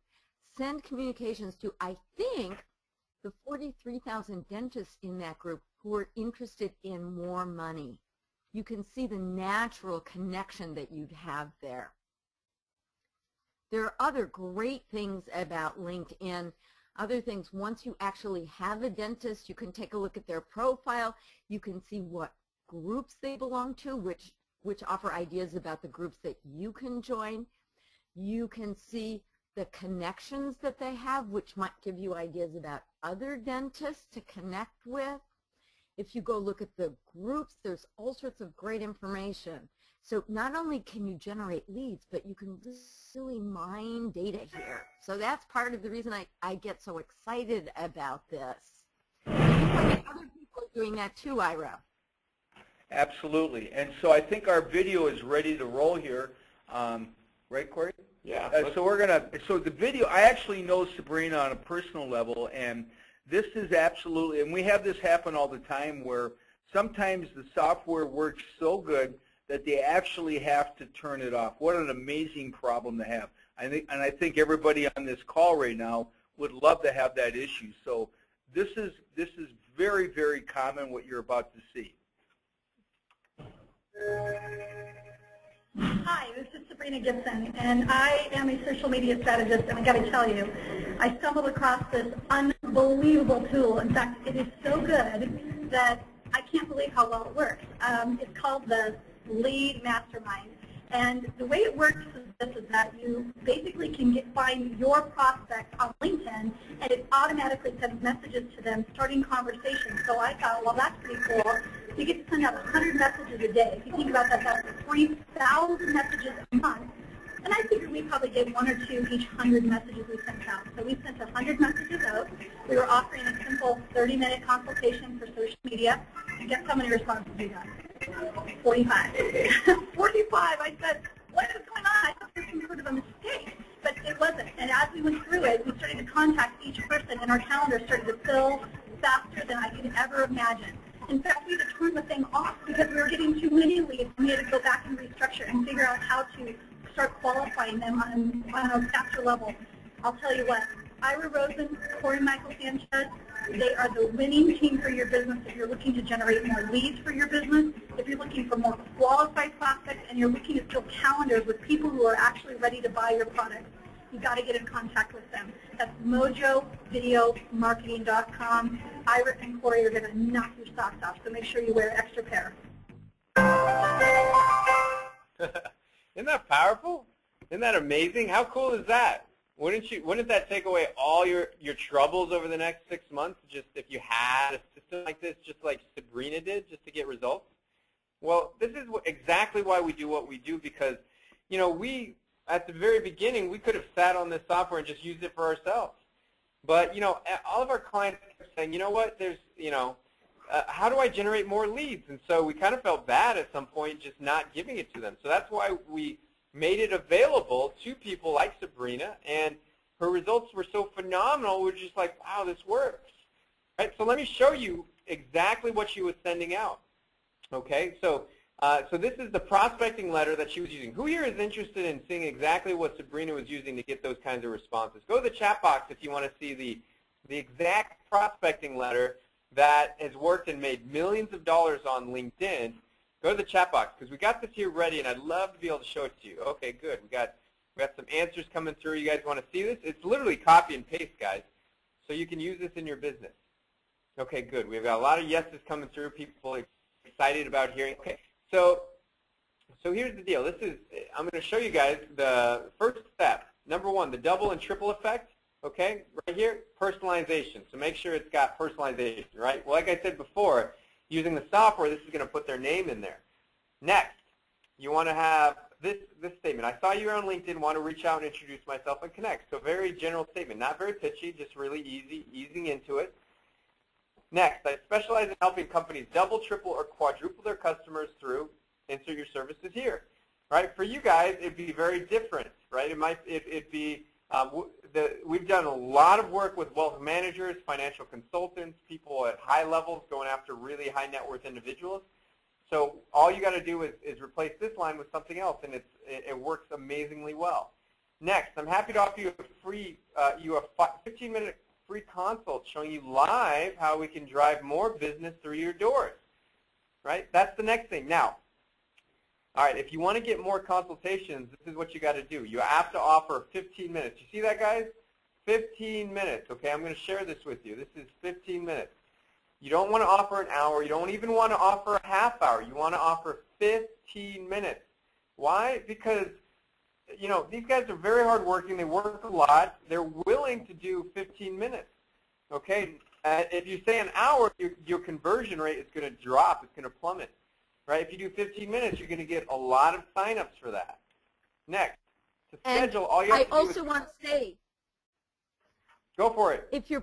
send communications to, I think, the 43,000 dentists in that group who are interested in more money. You can see the natural connection that you'd have there. There are other great things about LinkedIn. Other things, once you actually have a dentist, you can take a look at their profile. You can see what groups they belong to, which offer ideas about the groups that you can join. You can see the connections that they have, which might give you ideas about other dentists to connect with. If you go look at the groups, there's all sorts of great information. So not only can you generate leads, but you can really mine data here. So that's part of the reason I get so excited about this. And other people are doing that too, Ira. Absolutely. And so I think our video is ready to roll here. Right, Corey? Yeah. So the video, I actually know Sabrina on a personal level, and this is absolutely, and we have this happen all the time, where sometimes the software works so good that they actually have to turn it off. What an amazing problem to have. I think everybody on this call right now would love to have that issue. So this is very, very common, what you're about to see. Hi, this is Sabrina Gibson, and I am a social media strategist, and I got to tell you, I stumbled across this unbelievable tool. In fact, it is so good that I can't believe how well it works. It's called the Lead Mastermind, and the way it works is that you basically can find your prospects on LinkedIn, and it automatically sends messages to them, starting conversations. So I thought, well, that's pretty cool. You get to send out 100 messages a day. If you think about that, that's 3,000 messages a month. And I figured we probably did 1 or 2 each 100 messages we sent out. So we sent 100 messages out. We were offering a simple 30-minute consultation for social media. And guess how many responses we got? 45. 45. I said, what is going on? I thought there was some sort of a mistake. But it wasn't. And as we went through it, we started to contact each person, and our calendar started to fill faster than I could ever imagine. In fact, we had to turn the thing off because we were getting too many leads, and we had to go back and restructure and figure out how to start qualifying them on a faster level. I'll tell you what, Ira Rosen, Corey Michael Sanchez, they are the winning team for your business if you're looking to generate more leads for your business, if you're looking for more qualified prospects, and you're looking to fill calendars with people who are actually ready to buy your products. You've got to get in contact with them. That's mojovideomarketing.com. Ira and Corey are going to knock your socks off, so make sure you wear an extra pair. Isn't that powerful? Isn't that amazing? How cool is that? Wouldn't that take away all your troubles over the next 6 months, just if you had a system like this, just like Sabrina did, just to get results? Well, this is exactly why we do what we do, because, you know, at the very beginning, we could have sat on this software and just used it for ourselves. But, you know, all of our clients kept saying, you know what, how do I generate more leads? And so we kind of felt bad at some point just not giving it to them. So that's why we made it available to people like Sabrina, and her results were so phenomenal, we're just like, wow, this works. Right? So let me show you exactly what she was sending out. Okay, so this is the prospecting letter that she was using. Who here is interested in seeing exactly what Sabrina was using to get those kinds of responses? Go to the chat box if you want to see the exact prospecting letter that has worked and made millions of dollars on LinkedIn. Go to the chat box, because we got this here ready, and I'd love to be able to show it to you. Okay, good. We got some answers coming through. You guys want to see this? It's literally copy and paste, guys, so you can use this in your business. Okay, good. We've got a lot of yeses coming through. People are excited about hearing. Okay, so here's the deal. I'm going to show you guys the first step. Number 1, the double and triple effect. Okay, right here, personalization. So make sure it's got personalization, right? Well, like I said before, using the software, this is going to put their name in there. Next, you want to have this statement. I saw you on LinkedIn, want to reach out and introduce myself and connect. So very general statement, not very pitchy, just really easing into it. Next, I specialize in helping companies double, triple, or quadruple their customers through insert your services here. Right? For you guys, it'd be very different, right? It'd be we've done a lot of work with wealth managers, financial consultants, people at high levels going after really high net worth individuals. So all you got to do is replace this line with something else, and it works amazingly well. Next, I'm happy to offer you a free 15-minute free consult showing you live how we can drive more business through your doors. Right? That's the next thing. Now, all right, if you want to get more consultations, this is what you got to do. You have to offer 15 minutes. You see that, guys? 15 minutes. Okay, I'm going to share this with you. This is 15 minutes. You don't want to offer an hour. You don't even want to offer a half hour. You want to offer 15 minutes. Why? Because, you know, these guys are very hardworking. They work a lot. They're willing to do 15 minutes. Okay? If you say an hour, your conversion rate is going to drop. It's going to plummet. Right? If you do 15 minutes, you're going to get a lot of signups for that. Next, to schedule, all you have to do is... I also want to say... Go for it. If you're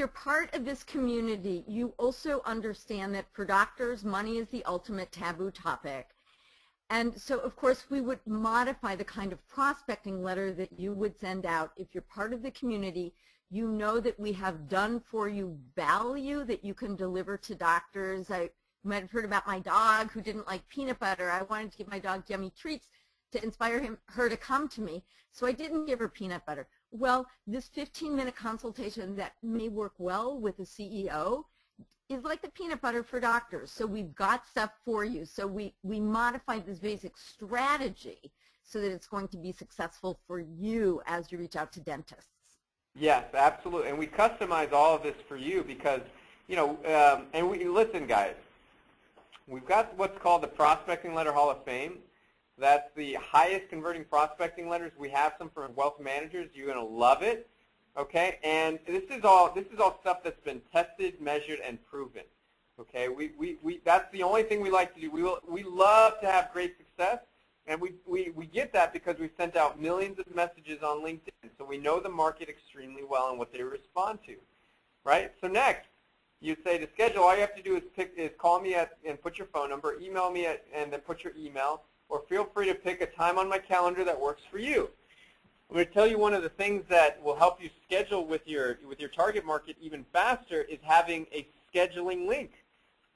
part of this community, you also understand that for doctors, money is the ultimate taboo topic. And so, of course, we would modify the kind of prospecting letter that you would send out. If you're part of the community, you know that we have done for you value that you can deliver to doctors. You might have heard about my dog who didn't like peanut butter. I wanted to give my dog yummy treats to inspire her to come to me, so I didn't give her peanut butter. Well, this 15-minute consultation that may work well with a CEO is like the peanut butter for doctors. So we've got stuff for you. So we modified this basic strategy so that it's going to be successful for you as you reach out to dentists. Yes, absolutely. And we customize all of this for you because, you know, and listen, guys, we've got what's called the Prospecting Letter Hall of Fame. That's the highest converting prospecting letters. We have some for wealth managers. You're going to love it. Okay, and this is all stuff that's been tested, measured, and proven. Okay, that's the only thing we like to do. We love to have great success, and we get that because we've sent out millions of messages on LinkedIn, so we know the market extremely well and what they respond to, right? So next, you say to schedule, all you have to do is call me and put your phone number, email me and then put your email, or feel free to pick a time on my calendar that works for you. I'm going to tell you one of the things that will help you schedule with your target market even faster is having a scheduling link.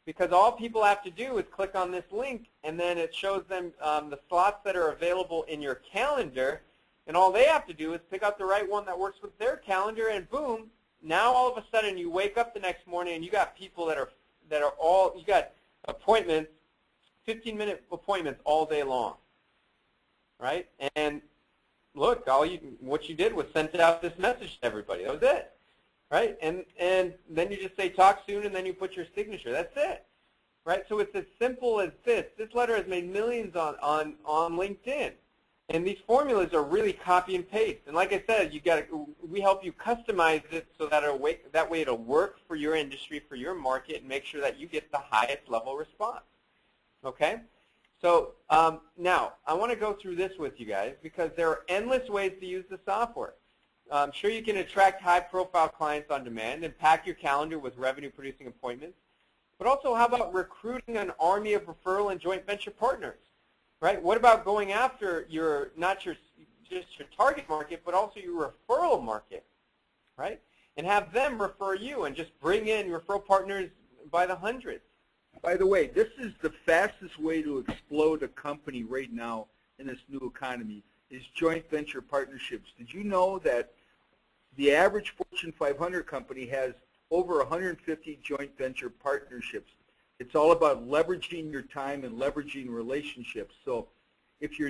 Because all people have to do is click on this link, and then it shows them the slots that are available in your calendar, and all they have to do is pick out the right one that works with their calendar, and boom, now all of a sudden you wake up the next morning and you got people that are you got appointments, 15-minute appointments all day long, right? And look, what you did was sent out this message to everybody. That was it, right? And then you just say talk soon, and then you put your signature. That's it, right? So it's as simple as this. This letter has made millions on LinkedIn, and these formulas are really copy and paste. And like I said, we help you customize it so that way it'll work for your industry, for your market, and make sure that you get the highest level response. Okay. So now, I want to go through this with you guys because there are endless ways to use the software. I'm sure you can attract high-profile clients on demand and pack your calendar with revenue-producing appointments. But also, how about recruiting an army of referral and joint venture partners, right? What about going after not just your target market, but also your referral market, right? And have them refer you and just bring in referral partners by the hundreds. By the way, this is the fastest way to explode a company right now in this new economy is joint venture partnerships. Did you know that the average Fortune 500 company has over 150 joint venture partnerships? It's all about leveraging your time and leveraging relationships. So if you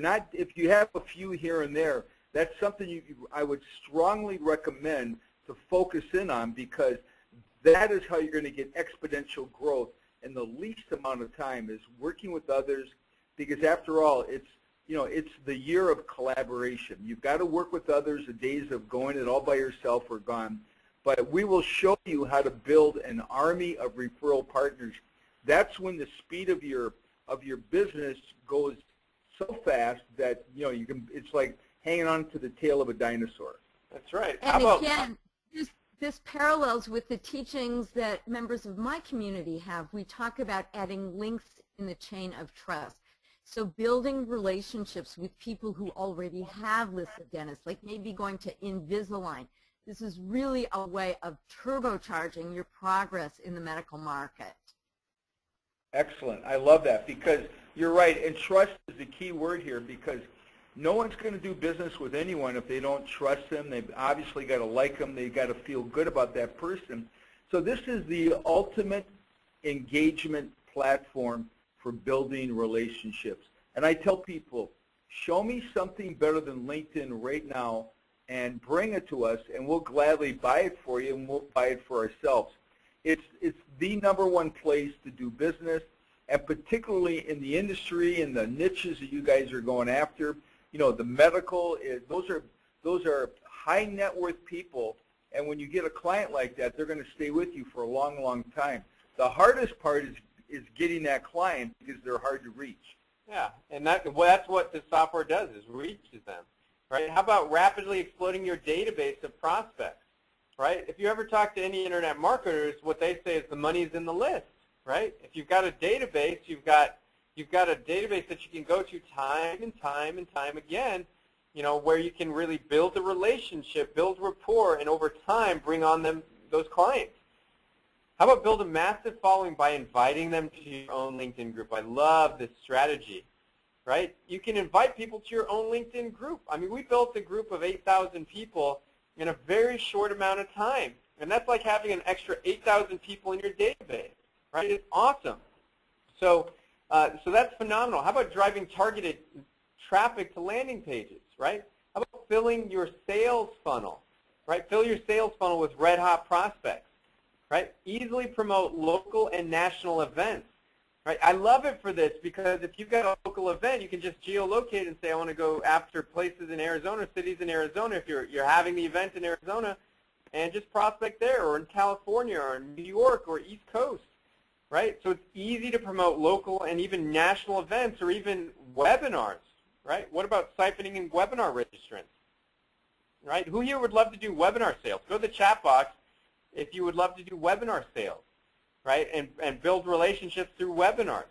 have a few here and there, that's something I would strongly recommend to focus in on because that is how you're going to get exponential growth in the least amount of time is working with others because after all, it's the year of collaboration. You've got to work with others. The days of going it all by yourself are gone. But we will show you how to build an army of referral partners. That's when the speed of your business goes so fast that it's like hanging on to the tail of a dinosaur. That's right. And again, this parallels with the teachings that members of my community have. We talk about adding links in the chain of trust. So building relationships with people who already have lists of dentists, like maybe going to Invisalign. This is really a way of turbocharging your progress in the medical market. Excellent. I love that because you're right, and trust is the key word here because no one's going to do business with anyone if they don't trust them. They've obviously got to like them. They've got to feel good about that person. So this is the ultimate engagement platform for building relationships. And I tell people, show me something better than LinkedIn right now and bring it to us, and we'll gladly buy it for you, and we'll buy it for ourselves. It's the #1 place to do business, and particularly in the industry and the niches that you guys are going after. The medical, those are high net worth people, and when you get a client like that, they're going to stay with you for a long, long time. The hardest part is getting that client because they're hard to reach. Yeah, and that's what the software does is reaches them, right? How about rapidly exploding your database of prospects, right? If you ever talk to any internet marketers, what they say is the money's in the list, right? If you've got a database, you've got a database that you can go to time and time and time again, where you can really build a relationship, build rapport, and over time bring on those clients. How about build a massive following by inviting them to your own LinkedIn group? I love this strategy, right? You can invite people to your own LinkedIn group. I mean, we built a group of 8,000 people in a very short amount of time. And that's like having an extra 8,000 people in your database, right? It's awesome. So, so that's phenomenal. How about driving targeted traffic to landing pages, right? How about filling your sales funnel, right? Fill your sales funnel with red-hot prospects, right? Easily promote local and national events, right? I love it for this because if you've got a local event, you can just geolocate and say, I want to go after places in Arizona, cities in Arizona, if you're having the event in Arizona, and just prospect there, or in California, or in New York, or East Coast, right? So it's easy to promote local and even national events, or even webinars, right? What about siphoning in webinar registrants, right? Who here would love to do webinar sales? Go to the chat box if you would love to do webinar sales, right? And build relationships through webinars,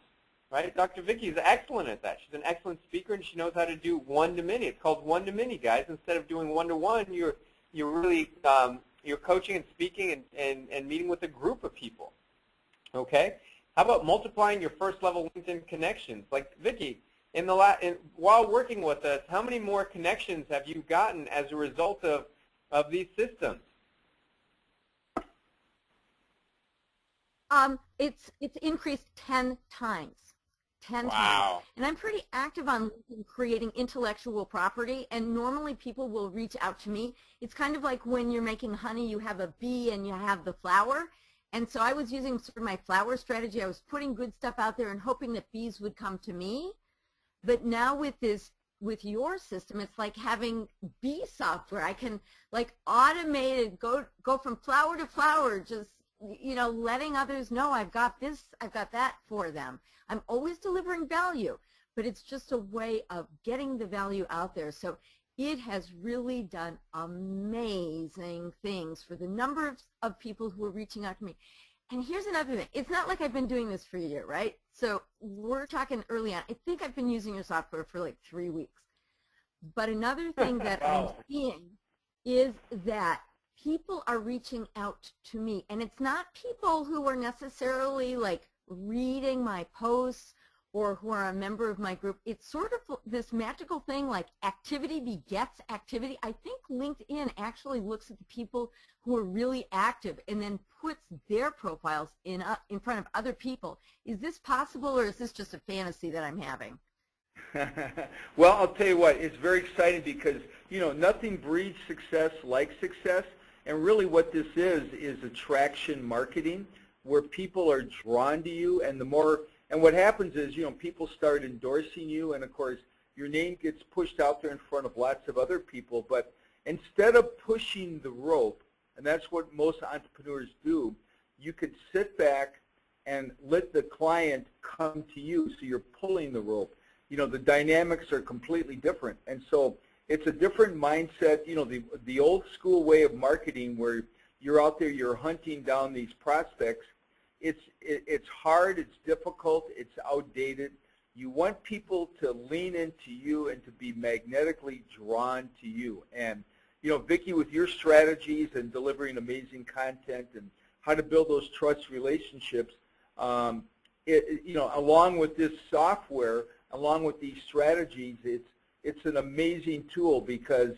right? Dr. Vicki is excellent at that. She's an excellent speaker, and she knows how to do one-to-many. It's called one-to-many, guys. Instead of doing one-to-one, you're really you're coaching and speaking and meeting with a group of people, okay? How about multiplying your first-level LinkedIn connections? Like Vicki, while working with us, how many more connections have you gotten as a result of these systems? It's increased 10 times. 10 Wow. times. And I'm pretty active on LinkedIn creating intellectual property, and normally people will reach out to me. It's kind of like when you're making honey, you have a bee and you have the flower. And so I was using sort of my flower strategy. I was putting good stuff out there and hoping that bees would come to me. But now with your system, it's like having bee software. I can like automated go from flower to flower, just letting others know I've got this, I've got that for them. I'm always delivering value, but it's just a way of getting the value out there. So it has really done amazing things for the number of people who are reaching out to me. And here's another thing. It's not like I've been doing this for a year, right? So we're talking early on. I think I've been using your software for like 3 weeks. But another thing that I'm seeing is that people are reaching out to me, and it's not people who are necessarily like reading my posts or who are a member of my group. It's sort of this magical thing like activity begets activity. I think LinkedIn actually looks at the people who are really active and then puts their profiles in front of other people. Is this possible, or is this just a fantasy that I'm having? Well, I'll tell you what, it's very exciting because, nothing breeds success like success. And really what this is attraction marketing, where people are drawn to you, and what happens is, people start endorsing you, and of course your name gets pushed out there in front of lots of other people. But instead of pushing the rope, and that's what most entrepreneurs do, you could sit back and let the client come to you, so you're pulling the rope. The dynamics are completely different, and so it's a different mindset. The old school way of marketing where you're out there, you're hunting down these prospects, it's hard, it's difficult, it's outdated. You want people to lean into you and to be magnetically drawn to you. And, Vicki, with your strategies and delivering amazing content and how to build those trust relationships, along with this software, along with these strategies, it's an amazing tool, because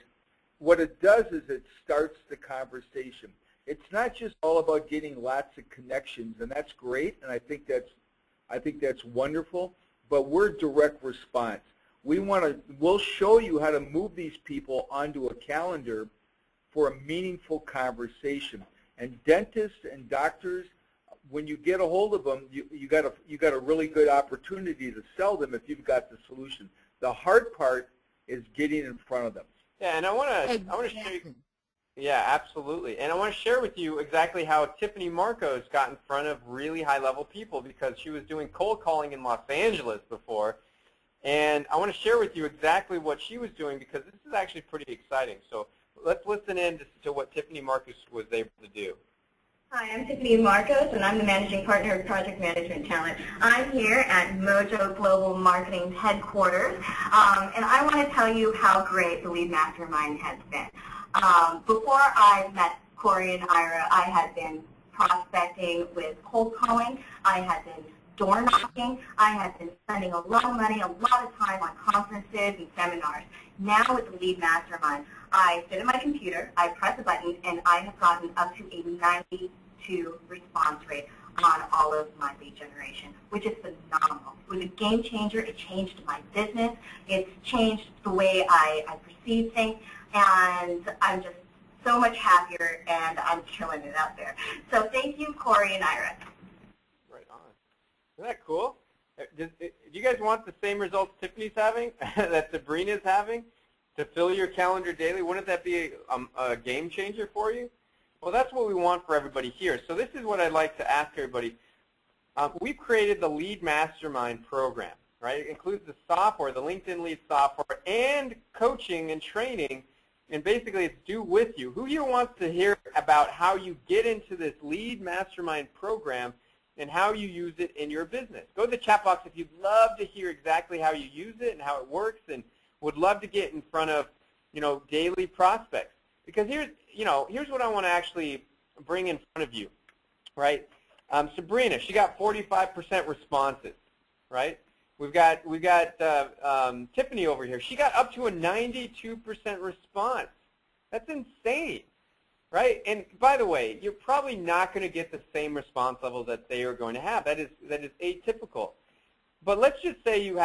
what it does is it starts the conversation. It's not just all about getting lots of connections, and that's great, and I think that's wonderful, but we're direct response. We'll show you how to move these people onto a calendar for a meaningful conversation. And dentists and doctors, when you get a hold of them, you got a really good opportunity to sell them if you've got the solution. The hard part is getting in front of them. Yeah, and I want to show you. Yeah, absolutely. And I want to share with you exactly how Tiffany Marcos got in front of really high-level people, because she was doing cold calling in Los Angeles before. And I want to share with you exactly what she was doing, because this is actually pretty exciting. So let's listen in to what Tiffany Marcos was able to do. Hi, I'm Tiffany Marcos, and I'm the Managing Partner of Project Management Talent. I'm here at Mojo Global Marketing's headquarters, and I want to tell you how great the Lead Mastermind has been. Before I met Corey and Ira, I had been prospecting with cold calling. I had been door knocking. I have been spending a lot of money, a lot of time on conferences and seminars. Now with the Lead Mastermind, I sit at my computer, I press a button, and I have gotten up to a 92 response rate on all of my lead generation, which is phenomenal. It was a game changer. It changed my business. It's changed the way I perceive things, and I'm just so much happier, and I'm killing it out there. So thank you, Corey and Ira. Right on. Isn't that cool? Do you guys want the same results Tiffany's having, that Sabrina's having, to fill your calendar daily? Wouldn't that be a game changer for you? Well, that's what we want for everybody here. So this is what I'd like to ask everybody. We've created the Lead Mastermind program, right? It includes the software, the LinkedIn Lead software, and coaching and training. And basically, it's due with you. Who here wants to hear about how you get into this Lead Mastermind program and how you use it in your business? Go to the chat box if you'd love to hear exactly how you use it and how it works, and would love to get in front of, daily prospects. Because here's what I want to actually bring in front of you, right? Sabrina, she got 45% responses, right? We've got Tiffany over here. She got up to a 92% response. That's insane, right? And by the way, you're probably not going to get the same response level that they are going to have. That is atypical. But let's just say you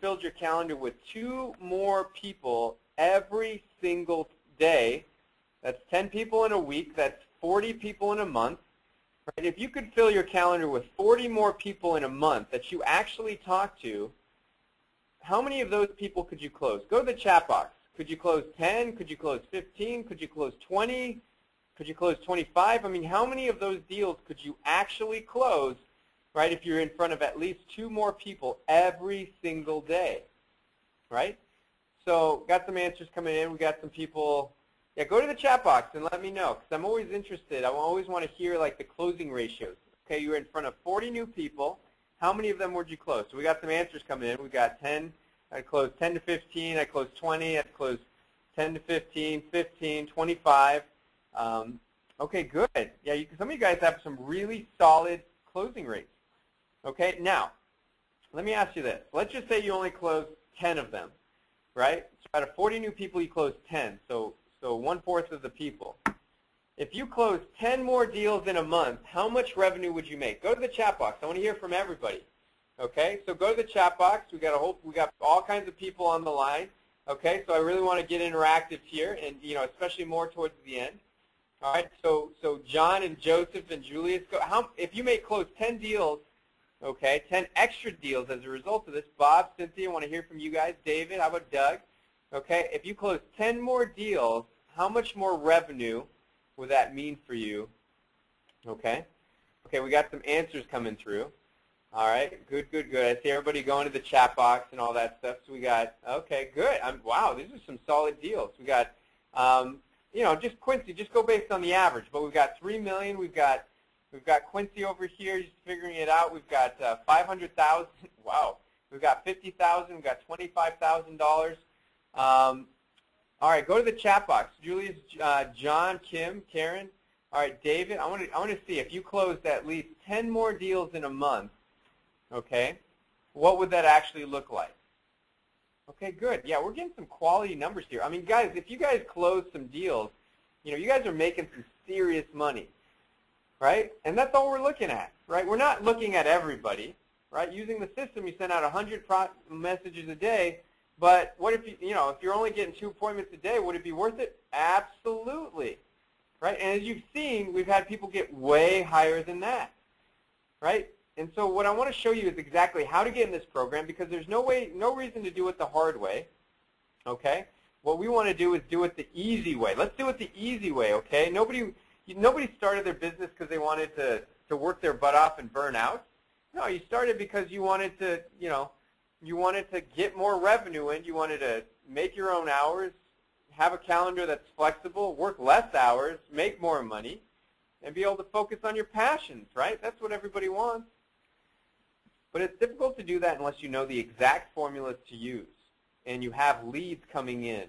filled your calendar with 2 more people every single day. That's 10 people in a week. That's 40 people in a month. Right? If you could fill your calendar with 40 more people in a month that you actually talk to, how many of those people could you close? Go to the chat box. Could you close 10? Could you close 15? Could you close 20? Could you close 25? I mean, how many of those deals could you actually close, right, if you're in front of at least 2 more people every single day, right? So got some answers coming in. We got some people. Yeah, go to the chat box and let me know, because I'm always interested. I always want to hear, like, the closing ratios. Okay, you were in front of 40 new people. How many of them would you close? So we got some answers coming in. We got 10. I closed 10 to 15. I closed 20. I closed 10 to 15, 15, 25. Okay, good. Yeah, some of you guys have some really solid closing rates. Okay, now, let me ask you this. Let's just say you only closed 10 of them, right? So out of 40 new people, you closed 10. So 1/4 of the people. If you close 10 more deals in a month, how much revenue would you make? Go to the chat box. I want to hear from everybody. Okay, so go to the chat box. We got all kinds of people on the line. Okay, so I really want to get interactive here, and especially more towards the end. All right, so John and Joseph and Julius, if you may close 10 deals, okay, 10 extra deals as a result of this. Bob, Cynthia, I want to hear from you guys. David, how about Doug? Okay, if you close 10 more deals, how much more revenue would that mean for you? Okay, we got some answers coming through. All right, good. I see everybody going to the chat box and all that stuff. So we got, okay, good. Wow, these are some solid deals. We got, just Quincy, just go based on the average. But we've got 3 million. We've got Quincy over here just figuring it out. We've got 500,000. Wow. We've got 50,000. We've got $25,000. All right, go to the chat box. Julius, John, Kim, Karen. All right, David, I want to see if you closed at least 10 more deals in a month, okay, what would that actually look like? Okay, good. Yeah, we're getting some quality numbers here. I mean, guys, if you guys close some deals, you guys are making some serious money, right? And that's all we're looking at, right? We're not looking at everybody, right? Using the system, you send out 100 messages a day. But what if if you're only getting 2 appointments a day, would it be worth it? Absolutely, right? And as you've seen, we've had people get way higher than that, right? And so what I want to show you is exactly how to get in this program, because there's no reason to do it the hard way, okay? What we want to do is do it the easy way. Let's do it the easy way, okay? Nobody started their business because they wanted to work their butt off and burn out. No, you started because you wanted to, you wanted to get more revenue in. You wanted to make your own hours, have a calendar that's flexible, work less hours, make more money, and be able to focus on your passions, right? That's what everybody wants. But it's difficult to do that unless you know the exact formulas to use and you have leads coming in.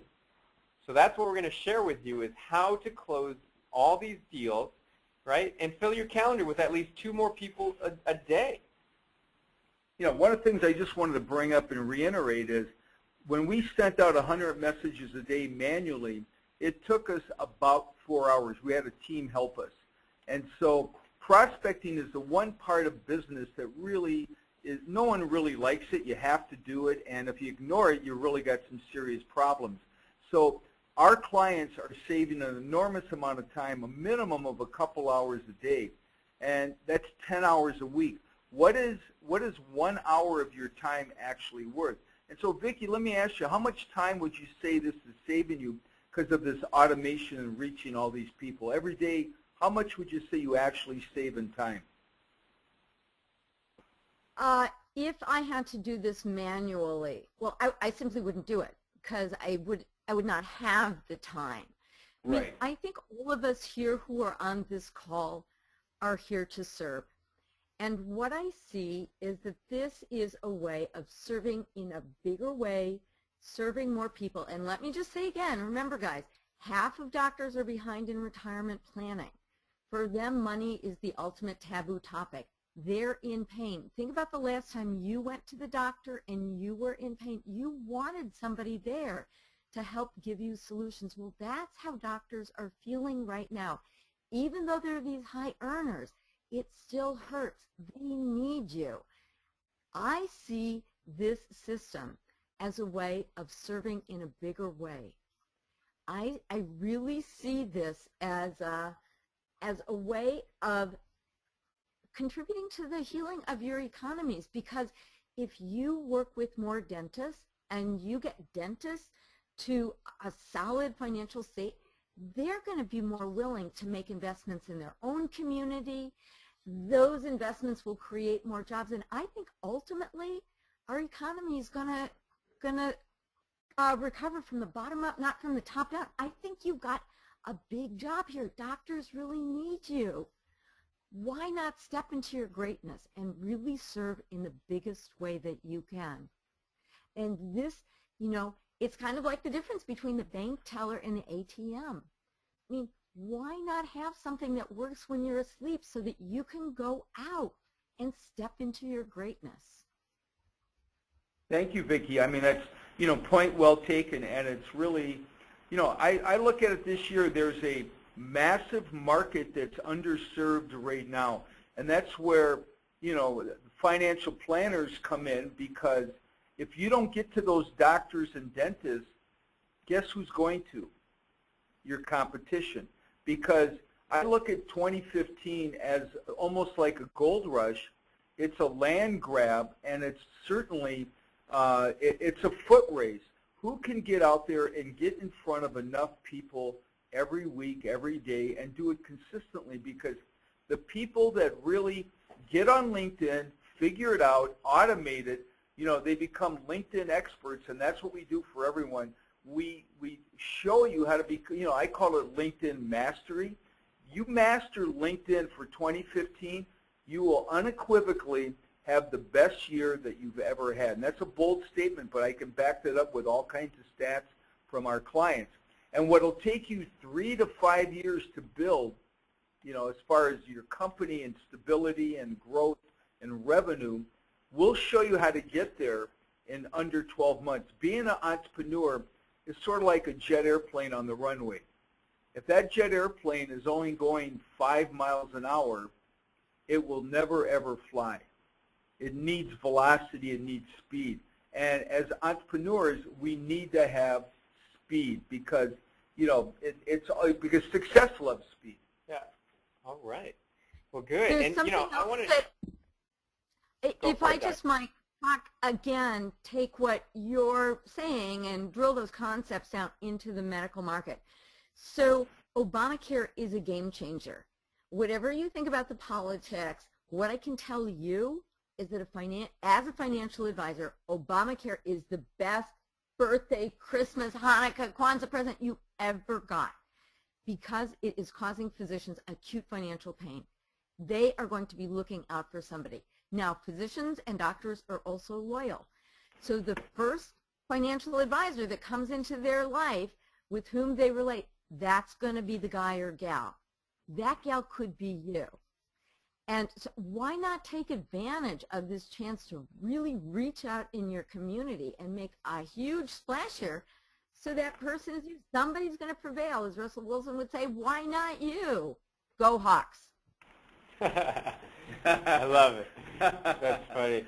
So that's what we're going to share with you, is how to close all these deals, right, and fill your calendar with at least 2 more people a day. one of the things I just wanted to bring up and reiterate is when we sent out 100 messages a day manually, it took us about 4 hours. We had a team help us. And so prospecting is the one part of business that really is, no one really likes it. You have to do it, and if you ignore it, you really got some serious problems. So our clients are saving an enormous amount of time, a minimum of a couple hours a day, and that's 10 hours a week. What is 1 hour of your time actually worth? And so, Vicki, let me ask you, how much time would you say this is saving you because of this automation and reaching all these people? Every day, how much would you say you actually save in time? If I had to do this manually, well, I simply wouldn't do it because I would not have the time. Right. I mean, I think all of us here who are on this call are here to serve. And what I see is that this is a way of serving in a bigger way, serving more people. And let me just say again, remember guys, half of doctors are behind in retirement planning. For them, money is the ultimate taboo topic. They're in pain. Think about the last time you went to the doctor and you were in pain. You wanted somebody there to help give you solutions. Well, that's how doctors are feeling right now. Even though they're these high earners, it still hurts. They need you. I see this system as a way of serving in a bigger way. I really see this as a way of contributing to the healing of your economies, because if you work with more dentists and you get dentists to a solid financial state, they're going to be more willing to make investments in their own community. Those investments will create more jobs, and I think ultimately our economy is going to recover from the bottom up, not from the top down. I think you've got a big job here. Doctors really need you. Why not step into your greatness and really serve in the biggest way that you can? And this, it's kind of like the difference between the bank teller and the ATM. I mean, why not have something that works when you're asleep so that you can go out and step into your greatness? Thank you, Vicki. I mean, that's, point well taken, and it's really, I look at it this year, there's a massive market that's underserved right now, and that's where, financial planners come in, because if you don't get to those doctors and dentists, guess who's going to? Your competition. Because I look at 2015 as almost like a gold rush. It's a land grab, and it's certainly it's a foot race. Who can get out there and get in front of enough people every week, every day, and do it consistently? Because the people that really get on LinkedIn, figure it out, automate it, they become LinkedIn experts, and that's what we do for everyone. We show you how to be, I call it LinkedIn mastery. You master LinkedIn for 2015, you will unequivocally have the best year that you've ever had. And that's a bold statement, but I can back that up with all kinds of stats from our clients. And what will take you 3 to 5 years to build, as far as your company and stability and growth and revenue, we'll show you how to get there in under 12 months. Being an entrepreneur is sort of like a jet airplane on the runway. If that jet airplane is only going 5 miles an hour, it will never ever fly. It needs velocity, it needs speed. And as entrepreneurs, we need to have speed because, because success loves speed. Yeah. All right. Well, good. There's and, something I else want that, to... if I just might talk again, take what you're saying and drill those concepts down into the medical market. So Obamacare is a game changer. Whatever you think about the politics, what I can tell you is that as a financial advisor, Obamacare is the best birthday, Christmas, Hanukkah, Kwanzaa present you ever got, because it is causing physicians acute financial pain. They are going to be looking out for somebody. Now, physicians and doctors are also loyal. So the first financial advisor that comes into their life with whom they relate, that's going to be the guy or gal. That gal could be you. And so why not take advantage of this chance to really reach out in your community and make a huge splash here so that person is you. Somebody's going to prevail. As Russell Wilson would say, why not you? Go Hawks. I love it. That's funny.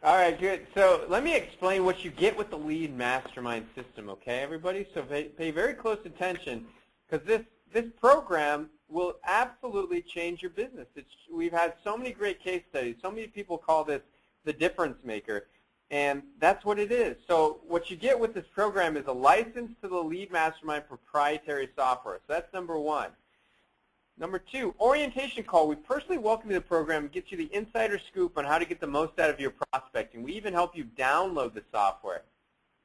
All right, good. So let me explain what you get with the Lead Mastermind system, okay, everybody? So pay very close attention because this program will absolutely change your business. We've had so many great case studies. So many people call this the difference maker, and that's what it is. So what you get with this program is a license to the Lead Mastermind proprietary software. So that's number one. Number two, orientation call. We personally welcome you to the program and get you the insider scoop on how to get the most out of your prospecting. We even help you download the software,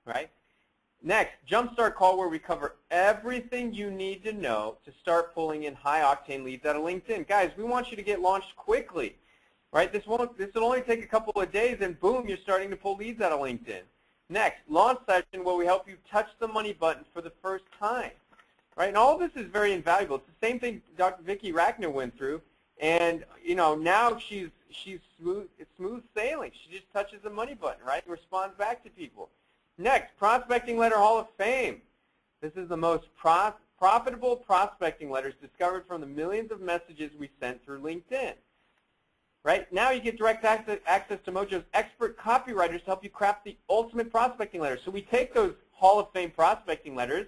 right? Next, Jumpstart call where we cover everything you need to know to start pulling in high-octane leads out of LinkedIn. Guys, we want you to get launched quickly, right? This will only take a couple of days, and boom, you're starting to pull leads out of LinkedIn. Next, launch session where we help you touch the money button for the first time, right? And all of this is very invaluable. It's the same thing Dr. Vicki Rackner went through, and now she's smooth sailing. She just touches the money button, right? Responds back to people. Next, Prospecting Letter Hall of Fame. This is the most profitable prospecting letters discovered from the millions of messages we sent through LinkedIn. Right? Now you get direct access to Mojo's expert copywriters to help you craft the ultimate prospecting letter. So we take those Hall of Fame prospecting letters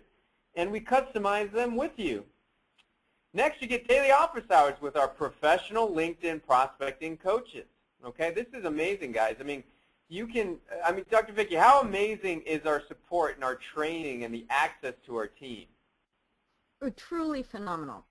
and we customize them with you. Next, you get daily office hours with our professional LinkedIn prospecting coaches. Okay? This is amazing, guys. Dr. Vicki, how amazing is our support and our training and the access to our team? Truly phenomenal.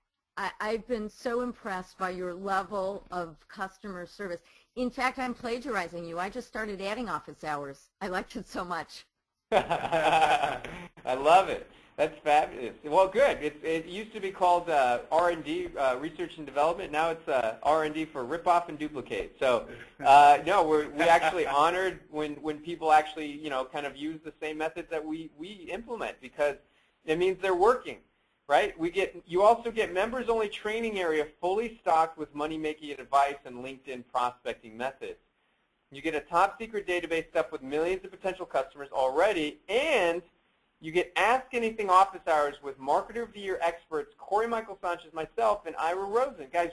I've been so impressed by your level of customer service. In fact, I'm plagiarizing you. I just started adding office hours. I liked it so much. I love it. That's fabulous. Well, good. It used to be called R&D, Research and Development. Now it's R&D for rip-off and duplicate. So, no, we actually honored when people actually, kind of use the same methods that we implement because it means they're working, right? You also get members-only training area fully stocked with money-making advice and LinkedIn prospecting methods. You get a top-secret database set up with millions of potential customers already, and you get Ask Anything office hours with Marketer of the Year experts Corey Michael Sanchez, myself, and Ira Rosen. Guys,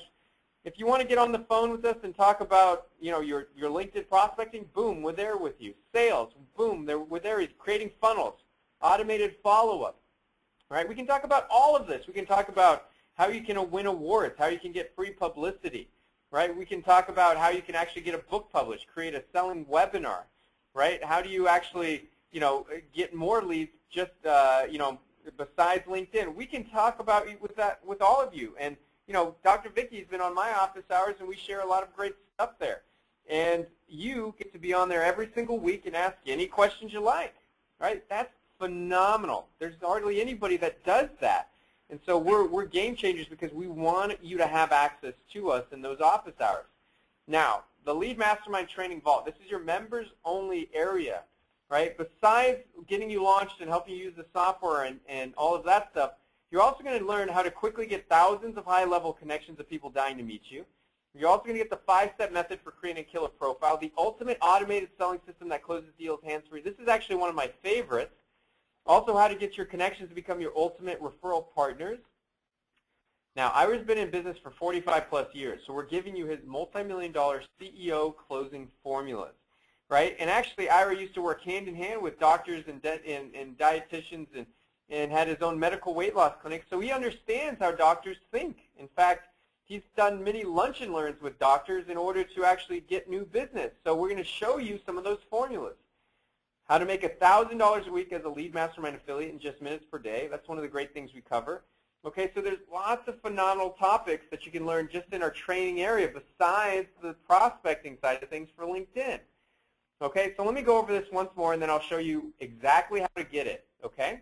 if you want to get on the phone with us and talk about your LinkedIn prospecting, boom, we're there with you. Sales, boom, we're there. Creating funnels, automated follow-up. Right? We can talk about all of this. We can talk about how you can win awards, how you can get free publicity. Right? We can talk about how you can actually get a book published, create a selling webinar. Right? How do you actually get more leads just, besides LinkedIn. We can talk about with all of you. And, Dr. Vicki's been on my office hours, and we share a lot of great stuff there. And you get to be on there every single week and ask any questions you like, right? That's phenomenal. There's hardly anybody that does that. And so we're game changers because we want you to have access to us in those office hours. Now, the Lead Mastermind Training Vault, this is your members-only area. Right? Besides getting you launched and helping you use the software and all of that stuff, you're also going to learn how to quickly get thousands of high-level connections of people dying to meet you. You're also going to get the 5-step method for creating a killer profile, the ultimate automated selling system that closes deals hands-free. This is actually one of my favorites. Also, how to get your connections to become your ultimate referral partners. Now, Ira's been in business for 45-plus years, so we're giving you his multi-million-dollar CEO closing formulas. Right? And actually, Ira used to work hand-in-hand with doctors and dietitians and had his own medical weight loss clinic, so he understands how doctors think. In fact, he's done many lunch and learns with doctors in order to actually get new business. So we're going to show you some of those formulas. How to make $1,000 a week as a Lead Mastermind affiliate in just minutes per day. That's one of the great things we cover. Okay, so there's lots of phenomenal topics that you can learn just in our training area besides the prospecting side of things for LinkedIn. Okay, so let me go over this once more, and then I'll show you exactly how to get it, okay?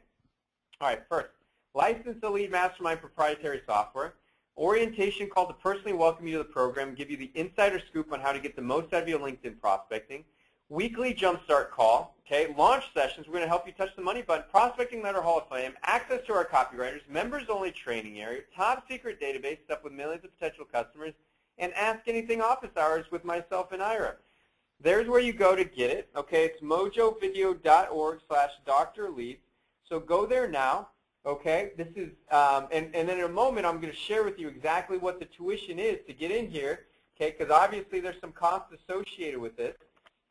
All right, first, license the Lead Mastermind proprietary software. Orientation call to personally welcome you to the program, give you the insider scoop on how to get the most out of your LinkedIn prospecting. Weekly Jumpstart call, okay? Launch sessions, we're going to help you touch the money button. Prospecting Letter Hall of Fame, access to our copywriters, members-only training area, top secret database set up with millions of potential customers, and Ask Anything office hours with myself and Ira. There's where you go to get it. Okay, it's mojovideo.org/drleads. So go there now. Okay, this is, and then in a moment I'm going to share with you exactly what the tuition is to get in here. Okay, because obviously there's some costs associated with this.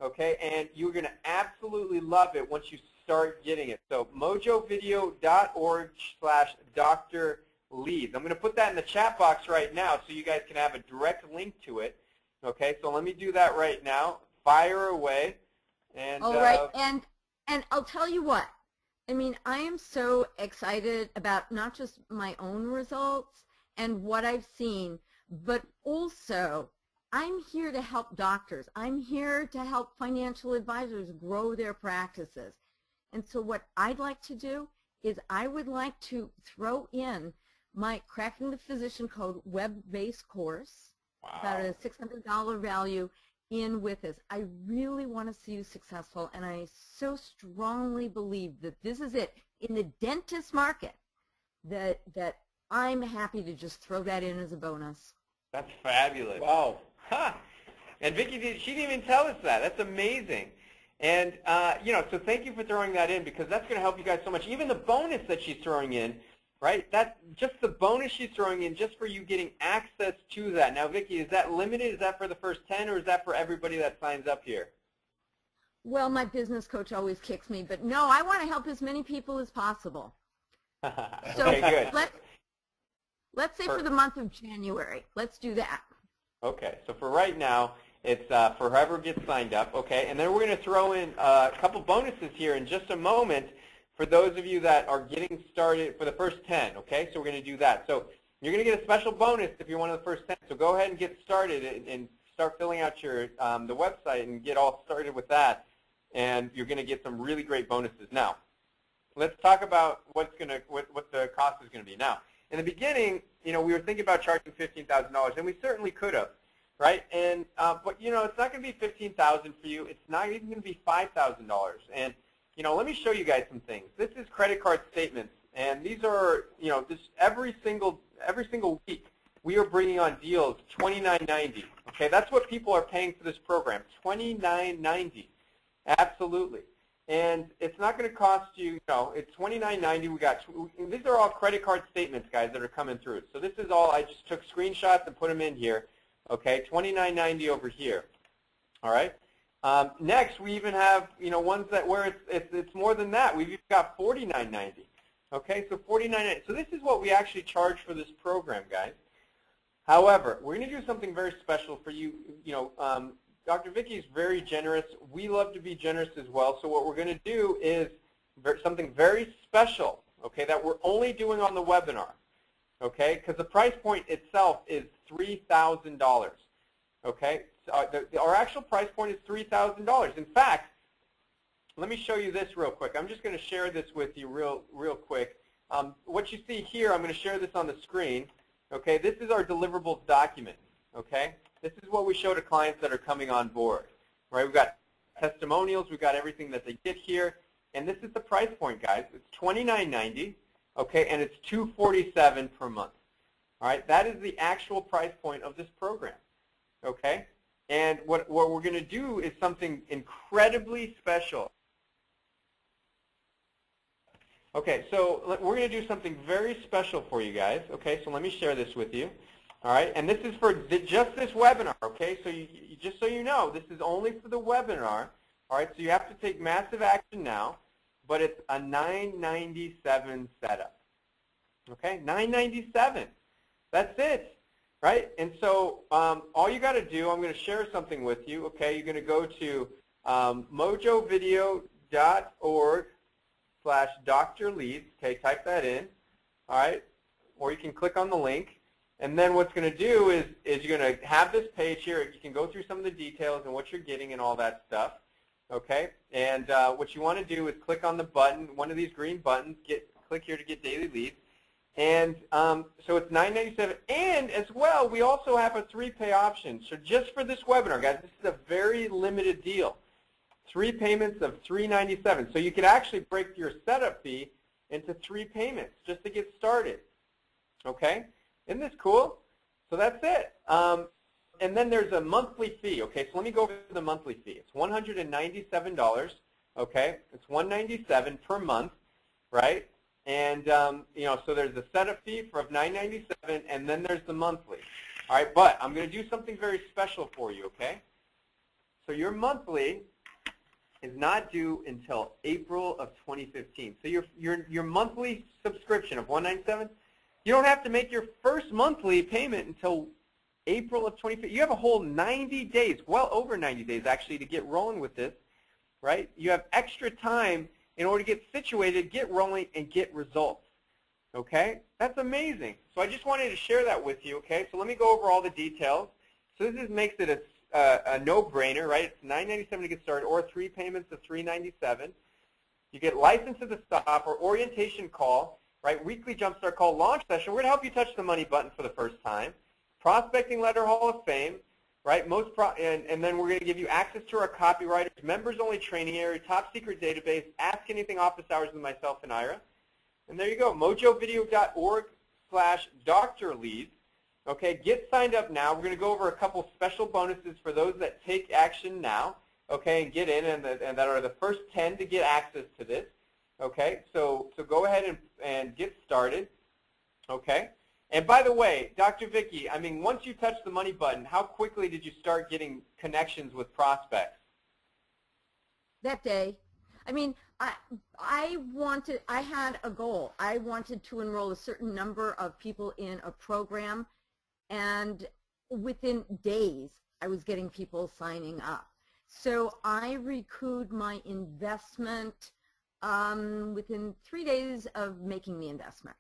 Okay, and you're going to absolutely love it once you start getting it. So mojovideo.org/drleads. I'm going to put that in the chat box right now so you guys can have a direct link to it. Okay, so let me do that right now. Fire away. And, all right, and I'll tell you what. I mean, I am so excited about not just my own results and what I've seen, but also I'm here to help doctors. I'm here to help financial advisors grow their practices. And so what I'd like to do is I would like to throw in my Cracking the Physician Code web-based course, about a $600 value, in with this. I really want to see you successful, and I so strongly believe that this is it in the dentist market that I'm happy to just throw that in as a bonus. That's fabulous. Wow. Huh. And Vicki, she didn't even tell us that. That's amazing. And, you know, so thank you for throwing that in, because that's going to help you guys so much. Even the bonus that she's throwing in, right? That just the bonus she's throwing in just for you getting access to that. Now, Vicki, is that limited? Is that for the first 10, or is that for everybody that signs up here? Well, my business coach always kicks me, but no, I want to help as many people as possible. So okay, good. Let's say for the month of January. Let's do that. Okay, so for right now, it's for whoever gets signed up, okay? And then we're going to throw in a couple bonuses here in just a moment for those of you that are getting started for the first 10, okay? So we're going to do that. So you're going to get a special bonus if you're one of the first 10. So go ahead and get started and start filling out your the website and get all started with that. And you're going to get some really great bonuses. Now, let's talk about what the cost is going to be. Now, in the beginning, you know, we were thinking about charging $15,000, and we certainly could have, right? And but you know, it's not going to be $15,000 for you. It's not even going to be $5,000. And you know, let me show you guys some things. This is credit card statements, and these are, you know, this every single week we are bringing on deals $29.90. Okay, that's what people are paying for this program, $29.90. Absolutely. And it's not going to cost you, you know, it's $29.90. These are all credit card statements, guys, that are coming through. So this is all, I just took screenshots and put them in here. Okay, $29.90 over here. All right. Next, we even have, you know, ones that where it's more than that. We've even got $49.90. Okay, so $49.90. So this is what we actually charge for this program, guys. However, we're going to do something very special for you. You know, Dr. Vicki is very generous. We love to be generous as well. So what we're going to do is something very special, okay, that we're only doing on the webinar, okay, because the price point itself is $3,000, okay. So our actual price point is $3,000. In fact, let me show you this real quick. I'm just going to share this with you real quick. What you see here, I'm going to share this on the screen, okay. This is our deliverables document, okay. This is what we show to clients that are coming on board, right? We've got testimonials, we've got everything that they get here, and this is the price point, guys. It's $29.90, okay, and it's $247 per month. All right, that is the actual price point of this program, okay? And what we're going to do is something incredibly special. Okay, so we're going to do something very special for you guys, okay? So let me share this with you. All right, and this is for just this webinar, okay? So just so you know, this is only for the webinar. All right, so you have to take massive action now, but it's a $997 setup. Okay, $997. That's it, right? And so all you got to do, I'm going to share something with you. Okay, you're going to go to mojovideo.org/drleads. Okay, type that in. All right, or you can click on the link. And then what's going to do is you're going to have this page here. You can go through some of the details and what you're getting and all that stuff, okay? And what you want to do is click on the button, one of these green buttons, click here to get daily leads. And so it's $997. And as well, we also have a 3-pay option. So just for this webinar, guys, this is a very limited deal. 3 payments of $397. So you could actually break your setup fee into 3 payments just to get started, okay? Isn't this cool? So that's it. and then there's a monthly fee. Okay, so let me go over the monthly fee. It's $197. Okay, it's $197 per month, right? And you know, so there's a setup fee of $997, and then there's the monthly. All right, but I'm going to do something very special for you. Okay, so your monthly is not due until April of 2015. So your monthly subscription of $197, you don't have to make your first monthly payment until April of 2015. You have a whole 90 days, well over 90 days actually, to get rolling with this, right? You have extra time in order to get situated, get rolling, and get results. Okay? That's amazing. So I just wanted to share that with you. Okay? So let me go over all the details. So this makes it a no-brainer, right? It's $997 to get started, or 3 payments of $397. You get license to the stop or orientation call, right? Weekly jumpstart call, launch session. We're going to help you touch the money button for the first time. Prospecting letter, Hall of Fame, right? And then we're going to give you access to our copywriters, members-only training area, top secret database, ask anything office hours with myself and Ira. And there you go, mojovideo.org/drlead. Okay, get signed up now. We're going to go over a couple special bonuses for those that take action now, okay, and get in, and that are the first 10 to get access to this. Okay, so go ahead and get started. Okay, and by the way, Dr. Vicki, I mean, once you touch the money button, how quickly did you start getting connections with prospects? That day. I mean, I had a goal. I wanted to enroll a certain number of people in a program, and within days, I was getting people signing up. So I recouped my investment within 3 days of making the investment.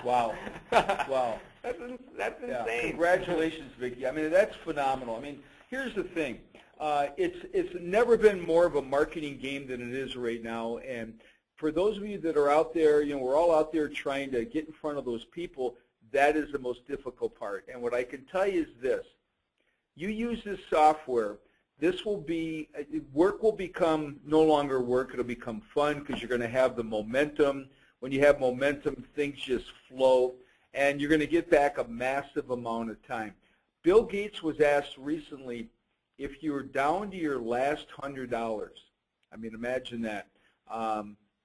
Wow. Wow. That's insane. Yeah. Congratulations, Vicki. I mean, that's phenomenal. I mean, here's the thing. It's never been more of a marketing game than it is right now. And for those of you that are out there, you know, we're all out there trying to get in front of those people. That is the most difficult part. And what I can tell you is this. You use this software, this will be, work will become no longer work. It'll become fun because you're going to have the momentum. When you have momentum, things just flow, and you're going to get back a massive amount of time. Bill Gates was asked recently if you were down to your last $100. I mean, imagine that.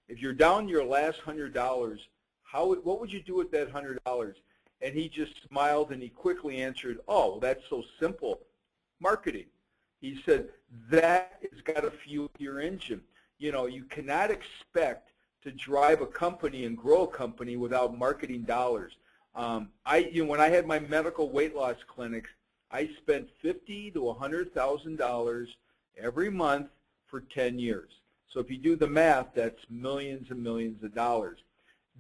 If you're down to your last $100, what would you do with that $100? And he just smiled and he quickly answered, oh, that's so simple, marketing. He said, that has got to fuel your engine. You know, you cannot expect to drive a company and grow a company without marketing dollars. When I had my medical weight loss clinics, I spent $50,000 to $100,000 every month for 10 years. So if you do the math, that's millions and millions of dollars.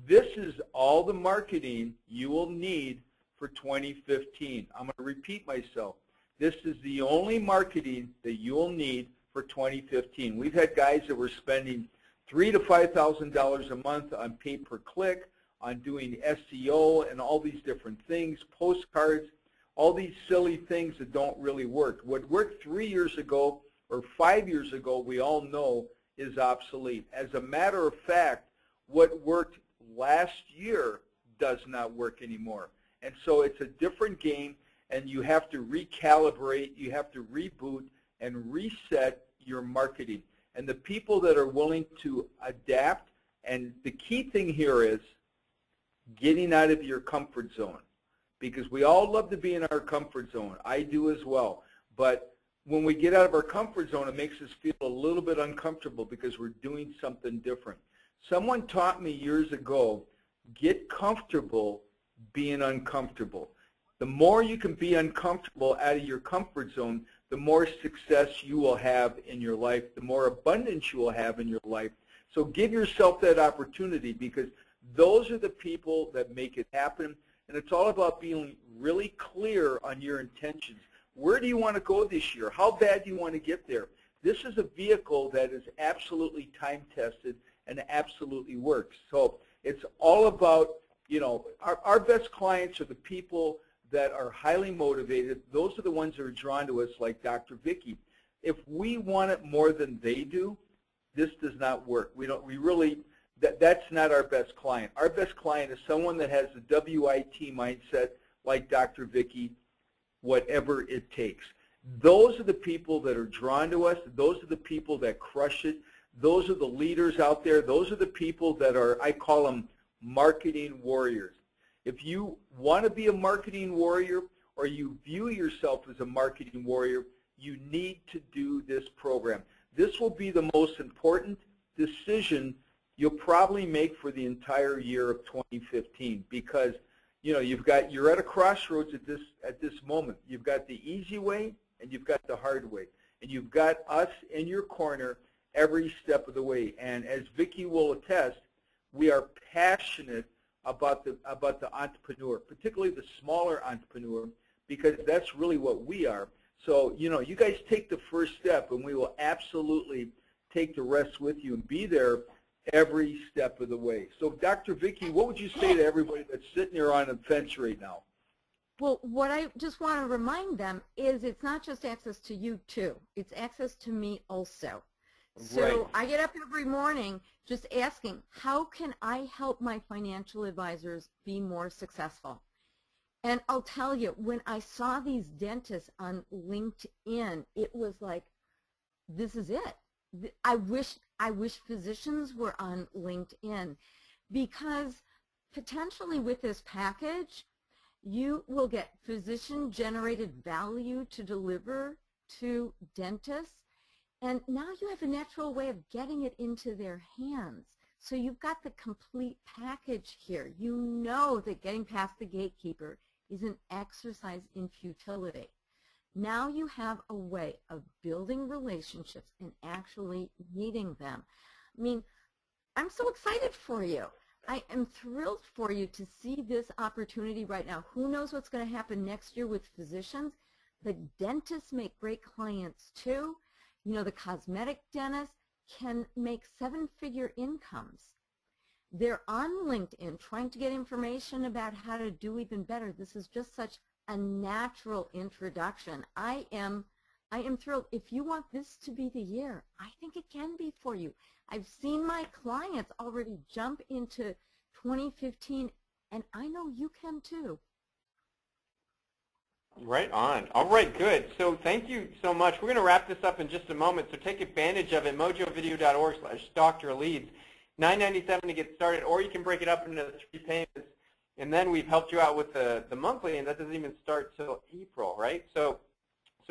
This is all the marketing you will need for 2015. I'm going to repeat myself. This is the only marketing that you'll need for 2015. We've had guys that were spending $3,000 to $5,000 a month on pay-per-click, on doing SEO and all these different things, postcards, all these silly things that don't really work. What worked 3 years ago or 5 years ago, we all know, is obsolete. As a matter of fact, what worked last year does not work anymore. And so it's a different game, and you have to recalibrate, you have to reboot and reset your marketing. And the people that are willing to adapt, and the key thing here is getting out of your comfort zone. Because we all love to be in our comfort zone. I do as well. But when we get out of our comfort zone, it makes us feel a little bit uncomfortable because we're doing something different. Someone taught me years ago, get comfortable being uncomfortable. The more you can be uncomfortable out of your comfort zone, the more success you will have in your life, the more abundance you will have in your life. So give yourself that opportunity, because those are the people that make it happen. And it's all about being really clear on your intentions. Where do you want to go this year? How bad do you want to get there? This is a vehicle that is absolutely time-tested and absolutely works. So it's all about, you know, our best clients are the people that are highly motivated. Those are the ones that are drawn to us, like Dr. Vicki. If we want it more than they do, this does not work. That's not our best client. Our best client is someone that has the WIT mindset, like Dr. Vicki. whatever it takes. Those are the people that are drawn to us. Those are the people that crush it. Those are the leaders out there. Those are the people that are, I call them marketing warriors. If you want to be a marketing warrior or you view yourself as a marketing warrior, you need to do this program. This will be the most important decision you'll probably make for the entire year of 2015, because you're at a crossroads at this moment. You've got the easy way and you've got the hard way, and you've got us in your corner every step of the way. And as Vicki will attest, we are passionate about the entrepreneur, particularly the smaller entrepreneur, because that's really what we are. So, you guys take the first step, and we will absolutely take the rest with you and be there every step of the way. So, Dr. Vicki, what would you say to everybody that's sitting there on the fence right now? Well, what I just want to remind them is it's not just access to you, too. It's access to me also. So Right. I get up every morning just asking, how can I help my financial advisors be more successful? And I'll tell you, when I saw these dentists on LinkedIn, it was like, this is it. I wish physicians were on LinkedIn, because potentially with this package, you will get physician-generated value to deliver to dentists, and now you have a natural way of getting it into their hands. So you've got the complete package here. You know that getting past the gatekeeper is an exercise in futility. Now you have a way of building relationships and actually meeting them. I mean, I'm so excited for you. I am thrilled for you to see this opportunity right now. Who knows what's going to happen next year with physicians? The dentists make great clients too. The cosmetic dentists can make seven-figure incomes. They're on LinkedIn trying to get information about how to do even better. This is just such a natural introduction. I am thrilled. If you want this to be the year, I think it can be for you. I've seen my clients already jump into 2015, and I know you can too. Right on. All right, good. So thank you so much. We're going to wrap this up in just a moment, so take advantage of it. mojovideo.org/drleads. $9.97 to get started, or you can break it up into 3 payments, and then we've helped you out with the monthly, and that doesn't even start till April, right? So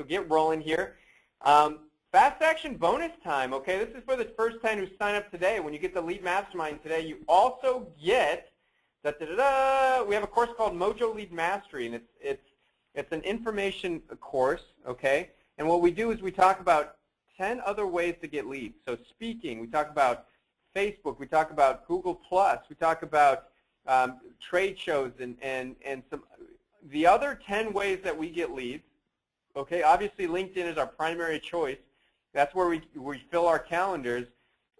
get rolling here. Fast action bonus time, okay? This is for the first time who sign up today. When you get the Lead Mastermind today, you also get, we have a course called Mojo Lead Mastery, and it's an information course, okay? And what we do is we talk about 10 other ways to get leads. So speaking, we talk about Facebook, we talk about Google+, we talk about trade shows and some the other 10 ways that we get leads. Okay, obviously LinkedIn is our primary choice. That's where we fill our calendars.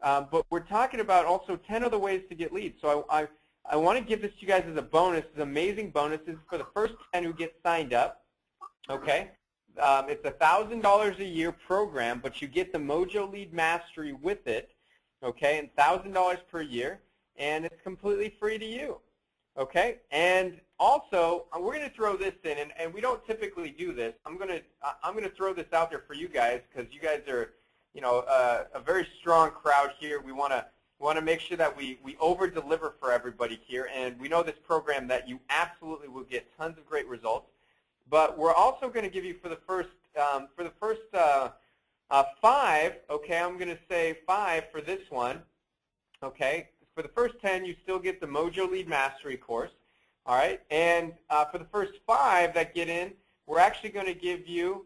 But we're talking about also 10 other ways to get leads. So I want to give this to you guys as a bonus. It's an amazing bonus. This is for the first 10 who get signed up. Okay, it's a $1,000 a year program, but you get the Mojo Lead Mastery with it. Okay, and $1,000 per year, and it's completely free to you. Okay, and also we're going to throw this in, and we don't typically do this. I'm going to throw this out there for you guys, because you guys are, a very strong crowd here. We want to make sure that we over deliver for everybody here, and we know this program that you absolutely will get tons of great results. But we're also going to give you for the first 5, okay, I'm going to say 5 for this one, okay. For the first 10, you still get the Mojo Lead Mastery course, all right. And for the first 5 that get in, we're actually going to give you,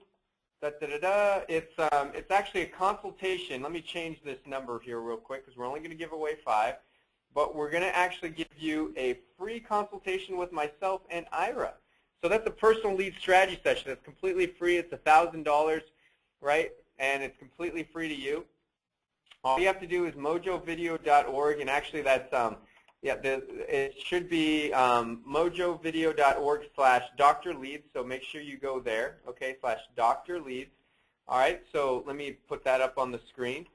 it's actually a consultation. Let me change this number here real quick, because we're only going to give away 5. But we're going to actually give you a free consultation with myself and Ira. So that's a personal lead strategy session. It's completely free. It's $1,000, right? And it's completely free to you. All you have to do is mojovideo.org, and actually that's it should be mojovideo.org/drleads. So make sure you go there, okay, /drleads. All right. So let me put that up on the screen.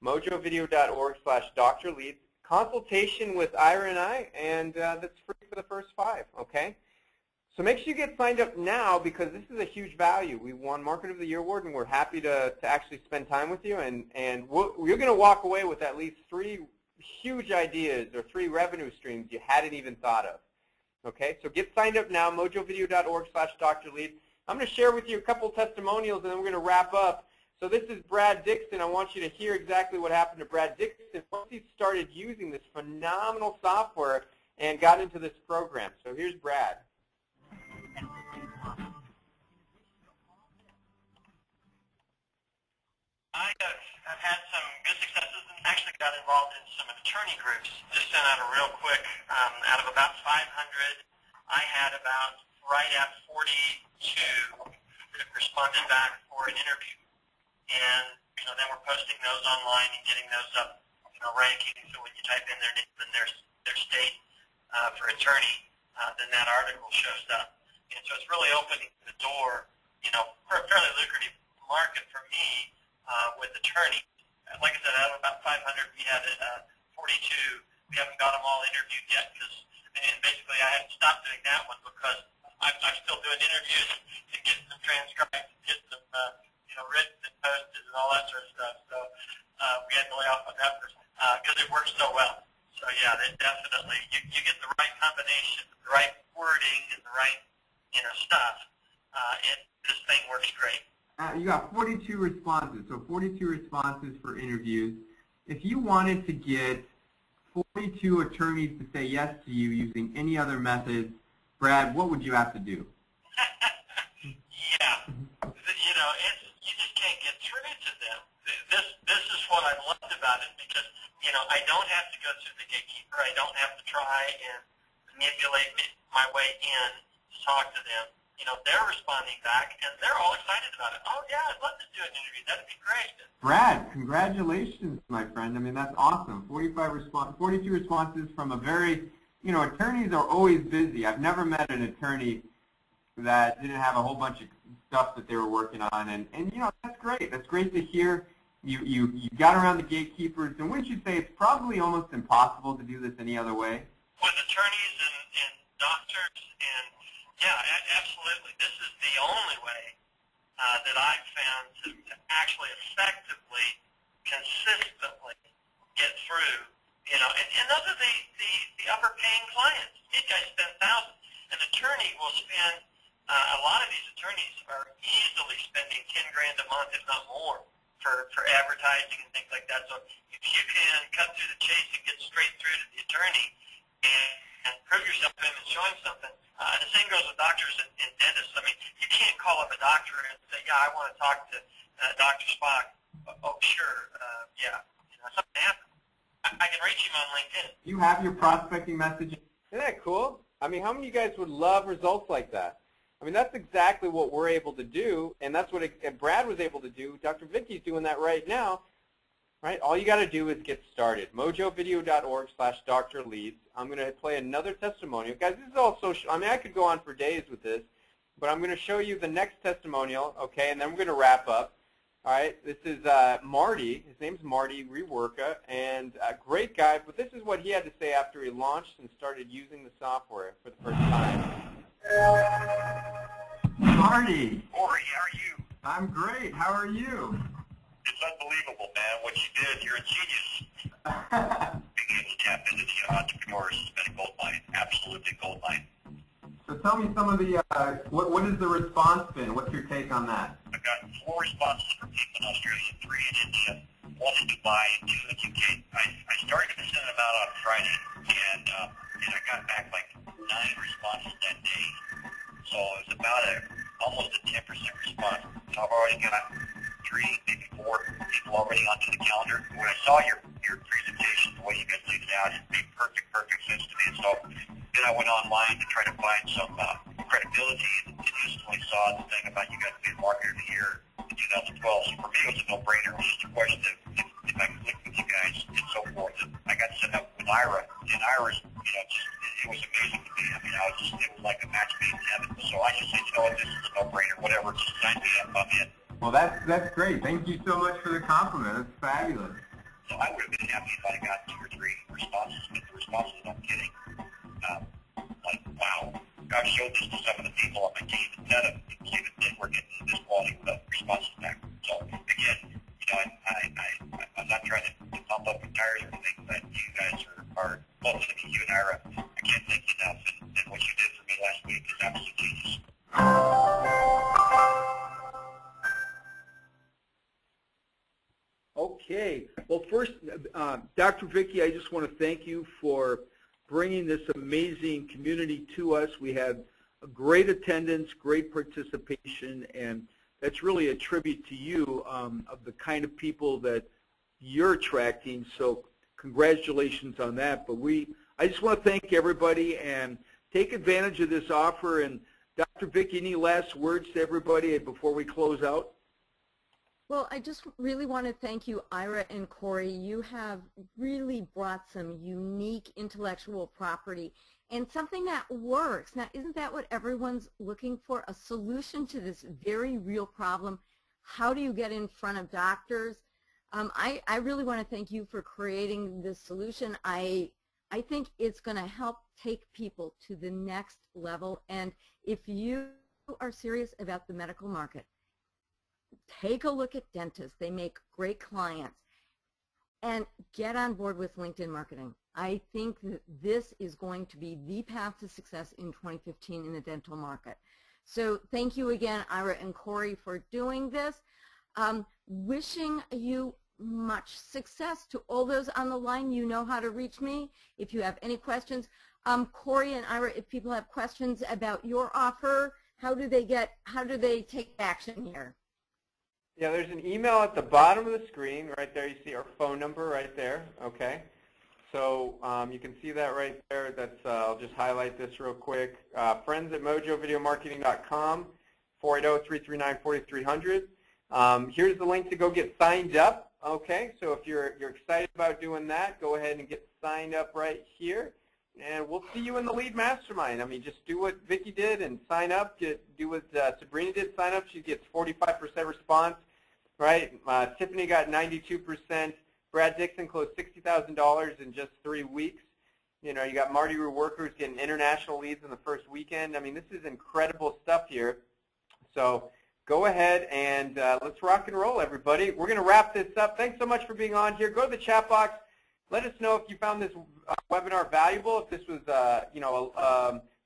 mojovideo.org/drleads. Consultation with Ira and I, and that's free for the first 5. Okay. So make sure you get signed up now because this is a huge value. We won Marketer of the Year award, and we're happy to actually spend time with you. And you're going to walk away with at least 3 huge ideas or 3 revenue streams you hadn't even thought of. Okay, so get signed up now, mojovideo.org/drlead. I'm going to share with you a couple testimonials, and then we're going to wrap up. So this is Brad Dixon. I want you to hear exactly what happened to Brad Dixon once he started using this phenomenal software and got into this program. So here's Brad. I have had some good successes and actually got involved in some attorney groups. Just sent out a real quick, out of about 500, I had about right at 42 that responded back for an interview. And, then we're posting those online and getting those up, ranking. So when you type in their name and their state for attorney, then that article shows up. And so it's really opening the door, for a fairly lucrative market for me, with attorneys. Like I said, out of about 500, we had 42. We haven't got them all interviewed yet, and basically I had to stop doing that one because I'm still doing interviews and getting them transcribed, getting them written and posted and all that sort of stuff. So we had to lay off on that because it works so well. So yeah, definitely you get the right combination, the right wording, and the right stuff, and this thing works great. You got 42 responses, so 42 responses for interviews. If you wanted to get 42 attorneys to say yes to you using any other methods, Brad, what would you have to do? Yeah, you just can't get through to them. This is what I loved about it because, I don't have to go through the gatekeeper. I don't have to try and manipulate my way in to talk to them. They're responding back, and they're all excited about it. Oh, yeah, I'd love to do an interview. That'd be great. Brad, congratulations, my friend. I mean, that's awesome. 42 responses from a very, attorneys are always busy. I've never met an attorney that didn't have a whole bunch of stuff that they were working on, and that's great. That's great to hear. You got around the gatekeepers, and wouldn't you say it's probably almost impossible to do this any other way? With attorneys and doctors and yeah, absolutely. This is the only way that I've found to actually effectively, consistently get through, and those are the upper paying clients. These guys spend thousands. An attorney will spend, a lot of these attorneys are easily spending 10 grand a month, if not more, for advertising and things like that. So if you can cut through the chase and get straight through to the attorney and prove yourself to him and show him something, the same goes with doctors and dentists. I mean, you can't call up a doctor and say, yeah, I want to talk to Dr. Spock. Oh, sure, yeah. Something happened. I can reach him on LinkedIn. You have your prospecting message. Isn't that cool? I mean, how many of you guys would love results like that? I mean, that's exactly what we're able to do, and that's what Brad was able to do. Dr. Vicki's doing that right now. Right? All you got to do is get started. mojovideo.org/drleads. I'm going to play another testimonial. Guys, this is all social. I mean, I could go on for days with this, but I'm going to show you the next testimonial, okay, and then we're going to wrap up. All right, this is Marty. His name's Marty Reworka, and a great guy, but this is what he had to say after he launched and started using the software for the first time. Marty. Ori, how are you? I'm great. How are you? It's unbelievable, man. What you did, you're a genius. Being able to tap into the entrepreneurs has been a gold mine, absolutely gold mine. So tell me some of the, what has the response been? What's your take on that? I've gotten 4 responses from people in Australia, 3 in India, 1 in Dubai, and 2 in the UK. I started to send them out on Friday, and I got back like 9 responses that day. So it was about almost a 10% response. So I've already got 3, maybe 4 people already onto the calendar. When I saw your presentation, the way you guys laid it out, it made perfect sense to me. And so then I went online to try to find some credibility and instantly saw the thing about you guys being Marketer of the Year in 2012. So for me, it was a no-brainer. It was just a question of if I clicked with you guys and so forth. And I got set up with Ira, and Ira's, it was amazing to me. I mean, it was like a match made in heaven. So I just said, this is a no-brainer, whatever, just sign me up, I'm in. Well, that's great. Thank you so much for the compliment. That's fabulous. So I would have been happy if I got 2 or 3 responses, but the responses I'm getting, like, wow. I've showed this to some of the people on my team instead of believe that we're getting this quality of responses back. So again, I'm not trying to pump up the tires or anything, but you guys are both of you and Ira, I can't thank you enough, and what you did for me last week is absolute genius. Okay. Well, first, Dr. Vicki, I just want to thank you for bringing this amazing community to us. We had a great attendance, great participation, and that's really a tribute to you of the kind of people that you're attracting. So congratulations on that. But I just want to thank everybody and take advantage of this offer. And Dr. Vicki, any last words to everybody before we close out? Well, I just really want to thank you, Ira and Corey. You have really brought some unique intellectual property and something that works. Now, isn't that what everyone's looking for? A solution to this very real problem. How do you get in front of doctors? I really want to thank you for creating this solution. I think it's going to help take people to the next level. And if you are serious about the medical market, take a look at dentists. They make great clients. And get on board with LinkedIn marketing. I think that this is going to be the path to success in 2015 in the dental market. So thank you again, Ira and Corey, for doing this. Wishing you much success. To all those on the line, you know how to reach me if you have any questions. Corey and Ira, if people have questions about your offer, how do they take action here? Yeah, there's an email at the bottom of the screen right there. You see our phone number right there, okay? So you can see that right there. That's I'll just highlight this real quick. Friends at mojovideomarketing.com, 480-339-4300. Here's the link to go get signed up, okay? So if you're excited about doing that, go ahead and get signed up right here. And we'll see you in the lead mastermind. I mean, just do what Vicki did and sign up. Do what Sabrina did, sign up. She gets 45% response, right? Tiffany got 92%. Brad Dixon closed $60,000 in just 3 weeks. You know, you got Marty Rue Workers getting international leads in the first weekend. I mean, this is incredible stuff here. So go ahead and let's rock and roll, everybody. We're going to wrap this up. Thanks so much for being on here. Go to the chat box. Let us know if you found this webinar valuable, if this was a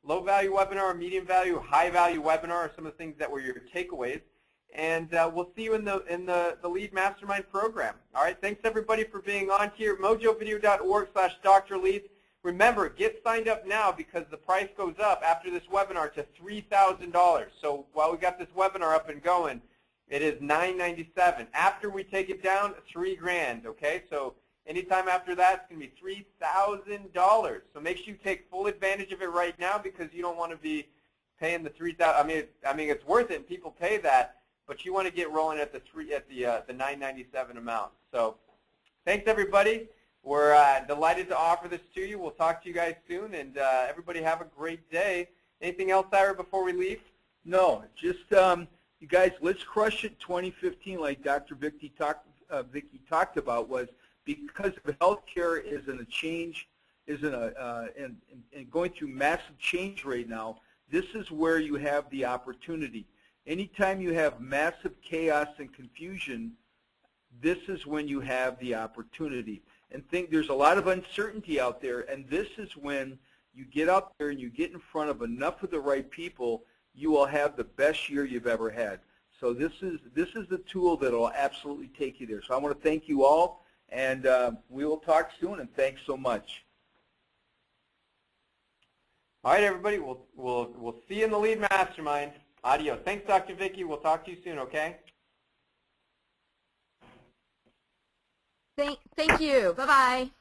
low-value webinar, medium-value, high-value webinar, or some of the things that were your takeaways. And we'll see you in the Lead Mastermind program. All right, thanks everybody for being on here. mojovideo.org/drleads. Remember, get signed up now because the price goes up after this webinar to $3,000. So while we got this webinar up and going, it is $997. After we take it down, $3,000. Okay, so anytime after that, it's going to be $3,000. So make sure you take full advantage of it right now because you don't want to be paying the $3,000. I mean, it's worth it, and people pay that. But you want to get rolling at the $997 amount. So thanks, everybody. We're delighted to offer this to you. We'll talk to you guys soon, and everybody have a great day. Anything else, Ira, before we leave? No, just you guys, let's crush it 2015 like Dr. Vicki talked about, was because healthcare is in a change, and going through massive change right now. This is where you have the opportunity. Anytime you have massive chaos and confusion, this is when you have the opportunity. And there's a lot of uncertainty out there, and this is when you get out there and you get in front of enough of the right people, you will have the best year you've ever had. So this is the tool that will absolutely take you there. So I want to thank you all, and we will talk soon, and thanks so much. All right, everybody, we'll see you in the Lead Mastermind. Adios. Thanks, Dr. Vicki. We'll talk to you soon, okay? Thank you. Bye-bye.